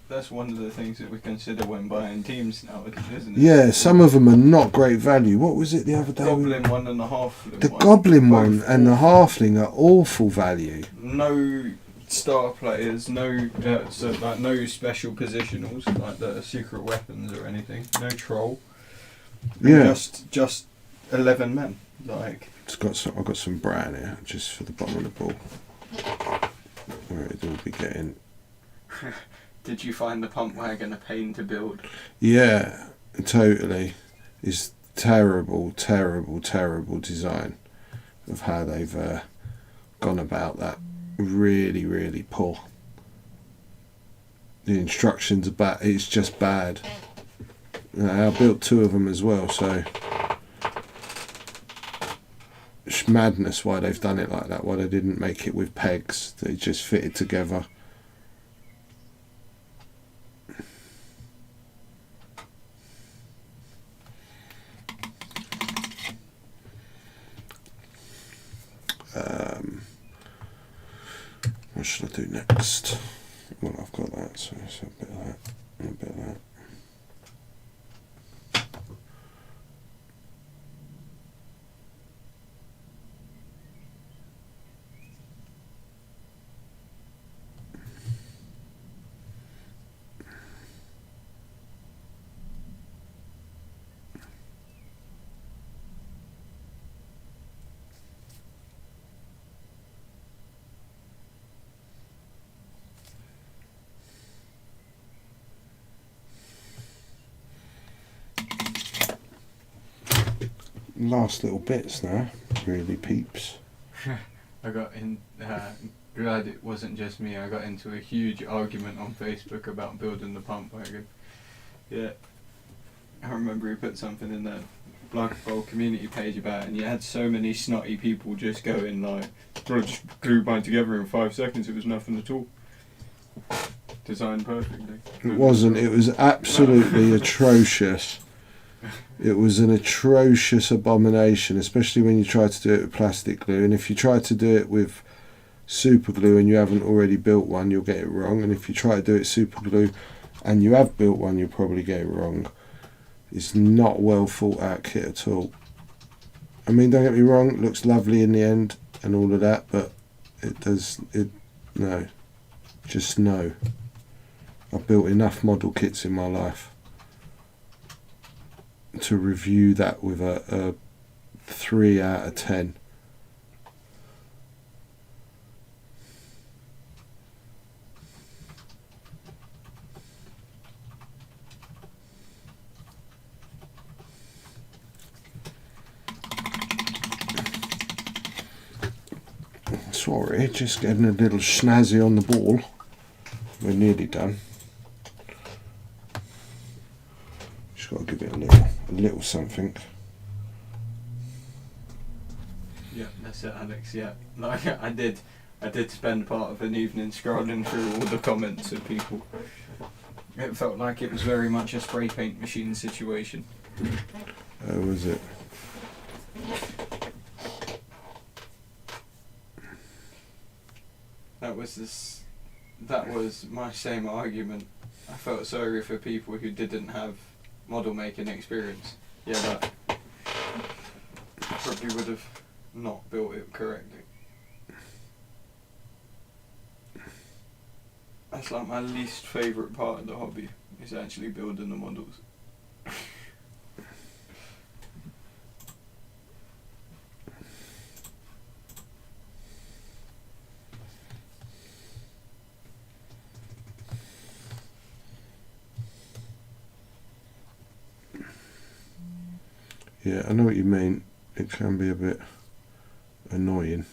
That's one of the things that we consider when buying teams now, isn't it? Yeah, some of them are not great value. What was it the other day? Goblin one and the halfling. The one. goblin Both one and the halfling are awful value. No star players, no no special positionals like the secret weapons or anything, no troll. Yeah. Just 11 men. Like I've got some brown here just for the bottom of the ball, where it'll be getting. Did you find the pump wagon a pain to build? Yeah, totally. It's terrible design of how they've gone about that. Really, really poor. The instructions are bad. It's just bad. I built 2 of them as well, so it's madness why they've done it like that. Why they didn't make it with pegs. They just fitted together. What should I do next? Well, I've got that, so it's a bit of that, and a bit of that. Last little bits now, really peeps. I got in. Glad it wasn't just me. I got into a huge argument on Facebook about building the pump wagon. Yeah, I remember he put something in the Blood Bowl community page about it, and you had so many snotty people just going like, "I just glued mine together in 5 seconds. It was nothing at all. Designed perfectly." It wasn't. It was absolutely atrocious. It was an atrocious abomination, especially when you try to do it with plastic glue. And if you try to do it with super glue and you haven't already built one, you'll get it wrong. And if you try to do it super glue and you have built one, you'll probably get it wrong. It's not well thought out kit at all. I mean, don't get me wrong, it looks lovely in the end and all of that, but no. Just no. I've built enough model kits in my life to review that with a 3 out of 10. Sorry, just getting a little snazzy on the ball. We're nearly done. Just got to give it a little something. Yeah, that's it, Alex. Yeah, like I did spend part of an evening scrolling through all the comments of people. It felt like it was very much a spray paint machine situation. Oh, was it? That was my same argument. I felt sorry for people who didn't have model making experience. Yeah, that probably would have not built it correctly. That's like my least favourite part of the hobby, is actually building the models. Yeah, I know what you mean. It can be a bit annoying,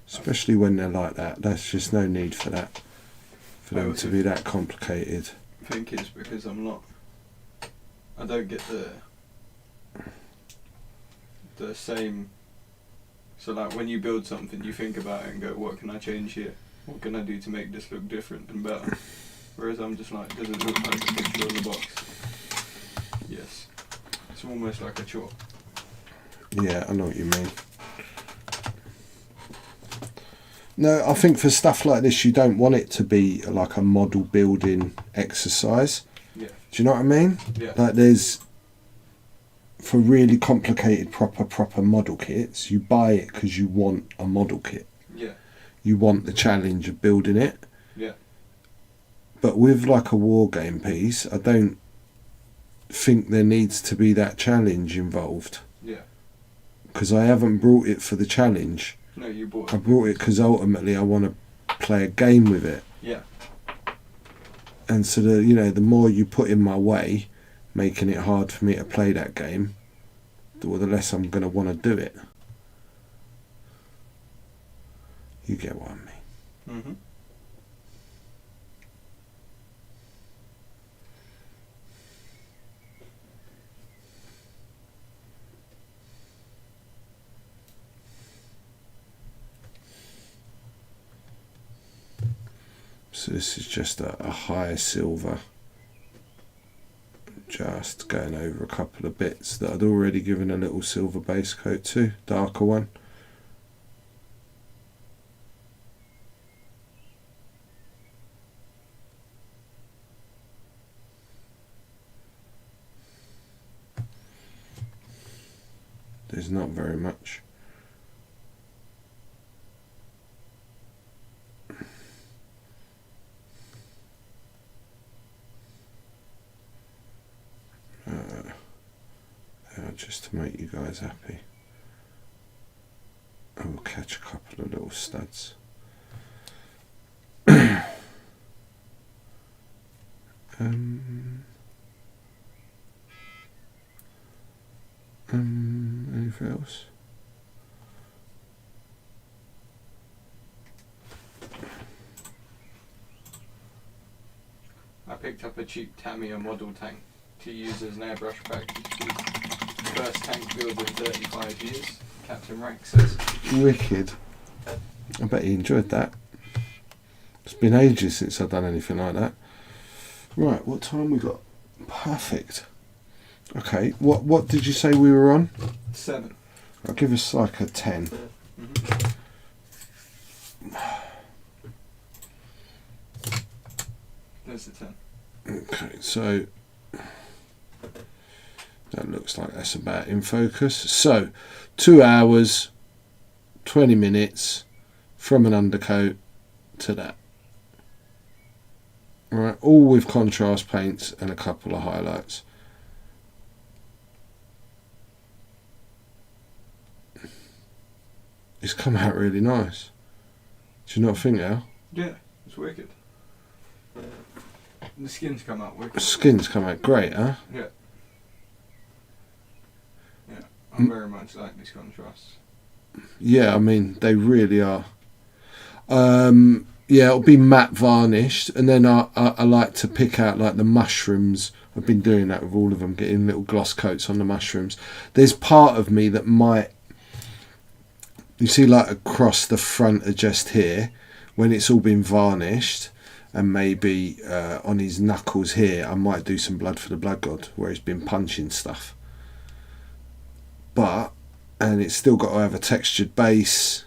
especially when they're like that. There's just no need for that, for them to be that complicated. I think it's because I don't get the same. So like when you build something, you think about it and go, what can I change here? What can I do to make this look different and better? Whereas I'm just like, does it look like a picture on the box? Yes. It's almost like a chore. Yeah, I know what you mean. No, I think for stuff like this, you don't want it to be like a model building exercise. Yeah. Do you know what I mean? Yeah. Like there's, for really complicated proper model kits, you buy it because you want a model kit. Yeah. you want the challenge of building it. Yeah. But with like a war game piece, I don't think there needs to be that challenge involved. Yeah. Because I haven't brought it for the challenge. No, you bought I it. brought it because ultimately I want to play a game with it. Yeah. And so the more you put in my way, making it hard for me to play that game, the less I'm going to want to do it. You get what I mean. Mm-hmm. So this is just a high silver, just going over a couple of bits that I'd already given a little silver base coat to, darker one. There's not very much. Just to make you guys happy, I will catch a couple of little studs. Anything else? I picked up a cheap Tamiya model tank to use as an airbrush pack. First tank build in 35 years, Captain Rex says. Wicked. I bet he enjoyed that. It's been ages since I've done anything like that. Right, what time we got? Perfect. Okay, what did you say we were on? 7. I'll give us like a 10. Mm-hmm. There's a 10. Okay, so that looks like that's about in focus. So 2 hours, 20 minutes from an undercoat to that. Right, all with contrast paints and a couple of highlights. It's come out really nice. Do you not think, Al? Yeah, it's wicked. The skin's come out wicked. Skin's come out great, huh? Yeah. Yeah, I very much like these contrasts. Yeah, I mean, they really are. Yeah, it'll be matte varnished, and then I like to pick out like the mushrooms. I've been doing that with all of them, getting little gloss coats on the mushrooms. There's part of me that might, you see, like across the front of just here, when it's all been varnished, and maybe on his knuckles here, I might do some Blood for the Blood God, where he's been punching stuff. And it's still got to have a textured base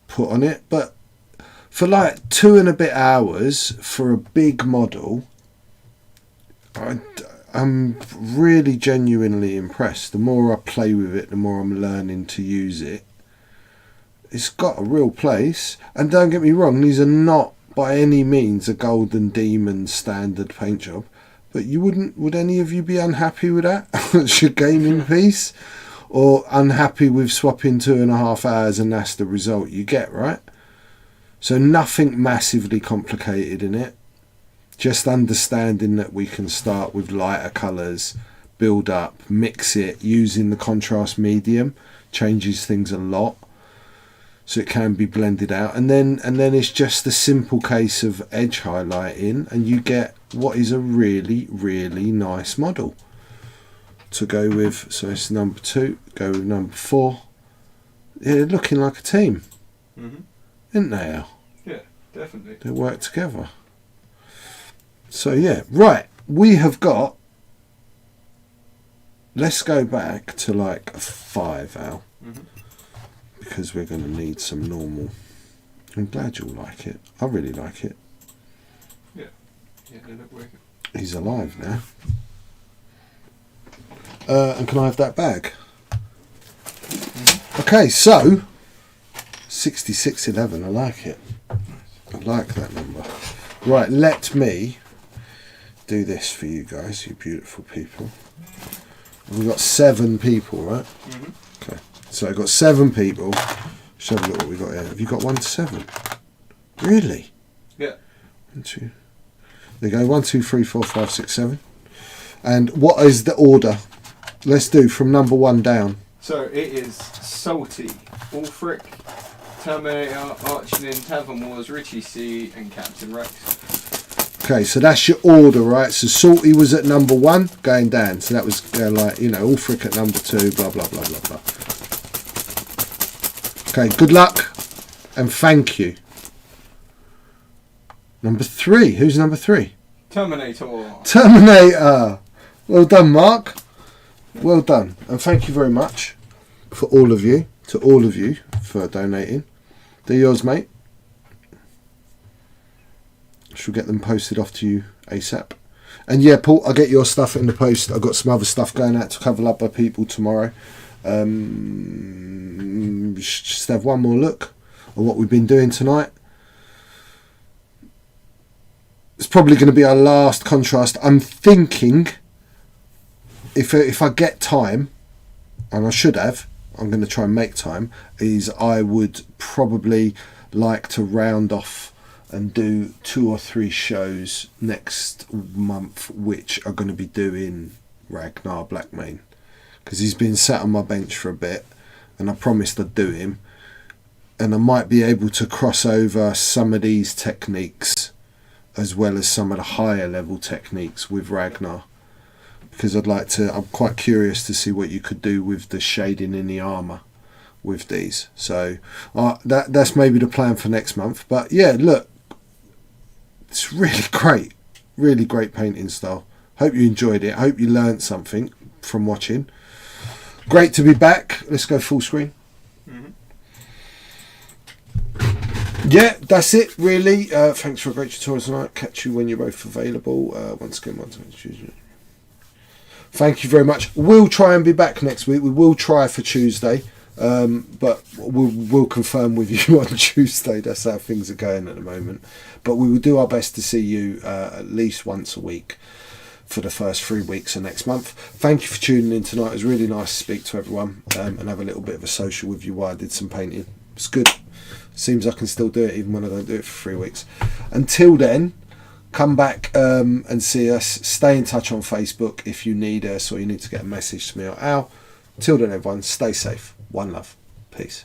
put on it, but for like 2 and a bit hours for a big model, I'm really genuinely impressed. The more I play with it, the more I'm learning to use it. It's got a real place, and don't get me wrong, these are not by any means a Golden Demon standard paint job, but would any of you be unhappy with that as your gaming piece? Or unhappy with swapping 2.5 hours and that's the result you get, right? So nothing massively complicated in it. Just understanding that we can start with lighter colours, build up, mix it, using the contrast medium changes things a lot. So it can be blended out. And then it's just a simple case of edge highlighting and you get what is a really, really nice model to go with. So it's number 2, go with number 4. Yeah, looking like a team. Mm-hmm. Isn't they, Al? Yeah, definitely. They work together. So yeah, right, we have got, let's go back to like a 5, Al. Mm-hmm. Because we're going to need some normal. I'm glad you'll like it. I really like it. Yeah, they look wicked. He's alive now. And can I have that bag? Okay, so 6611. I like it. I like that number. Right, let me do this for you guys, you beautiful people. We've got 7 people, right? Mm-hmm. Okay. So I've got 7 people. Let's have a look what we got here. Have you got 1 to 7? Really? Yeah. 1, 2. There you go. 1, 2, 3, 4, 5, 6, 7. And what is the order? Let's do from number 1 down. So it is Salty, Ulfric, Terminator, Archinin, Tavern Wars, Richie C, and Captain Rex. Okay, so that's your order, right? So Salty was at number 1, going down. So that was like, you know, Ulfric at number 2, blah, blah, blah, blah, blah. Okay, good luck and thank you. Number 3. Who's number 3? Terminator. Terminator. Well done, Mark. Well done. And thank you very much for all of you, to all of you for donating. They're yours, mate. She'll get them posted off to you ASAP. And yeah, Paul, I'll get your stuff in the post. I've got some other stuff going out to cover up by people tomorrow. Just have one more look at what we've been doing tonight. It's probably going to be our last contrast. I'm thinking if I get time, and I should have, I'm going to try and make time, is I would probably like to round off and do 2 or 3 shows next month, which are going to be doing Ragnar Blackmane, because he's been sat on my bench for a bit, and I promised I'd do him, and I might be able to cross over some of these techniques as well as some of the higher level techniques with Ragnar, because I'm quite curious to see what you could do with the shading in the armour with these. So that's maybe the plan for next month. But yeah, look, it's really great painting style. Hope you enjoyed it. Hope you learned something from watching. Great to be back. Let's go full screen. Mm-hmm. Yeah, that's it really. Thanks for a great tutorial tonight. Catch you when you're both available. Once again, Tuesday. Thank you very much. We'll try and be back next week. We will try for Tuesday, but we'll confirm with you on Tuesday. That's how things are going at the moment. But we will do our best to see you at least once a week for the first 3 weeks of next month. Thank you for tuning in tonight. It was really nice to speak to everyone and have a little bit of a social with you while I did some painting. It's good. Seems I can still do it even when I don't do it for 3 weeks. Until then, come back and see us. Stay in touch on Facebook if you need us or you need to get a message to me or Al. Till then, everyone, stay safe. One love. Peace.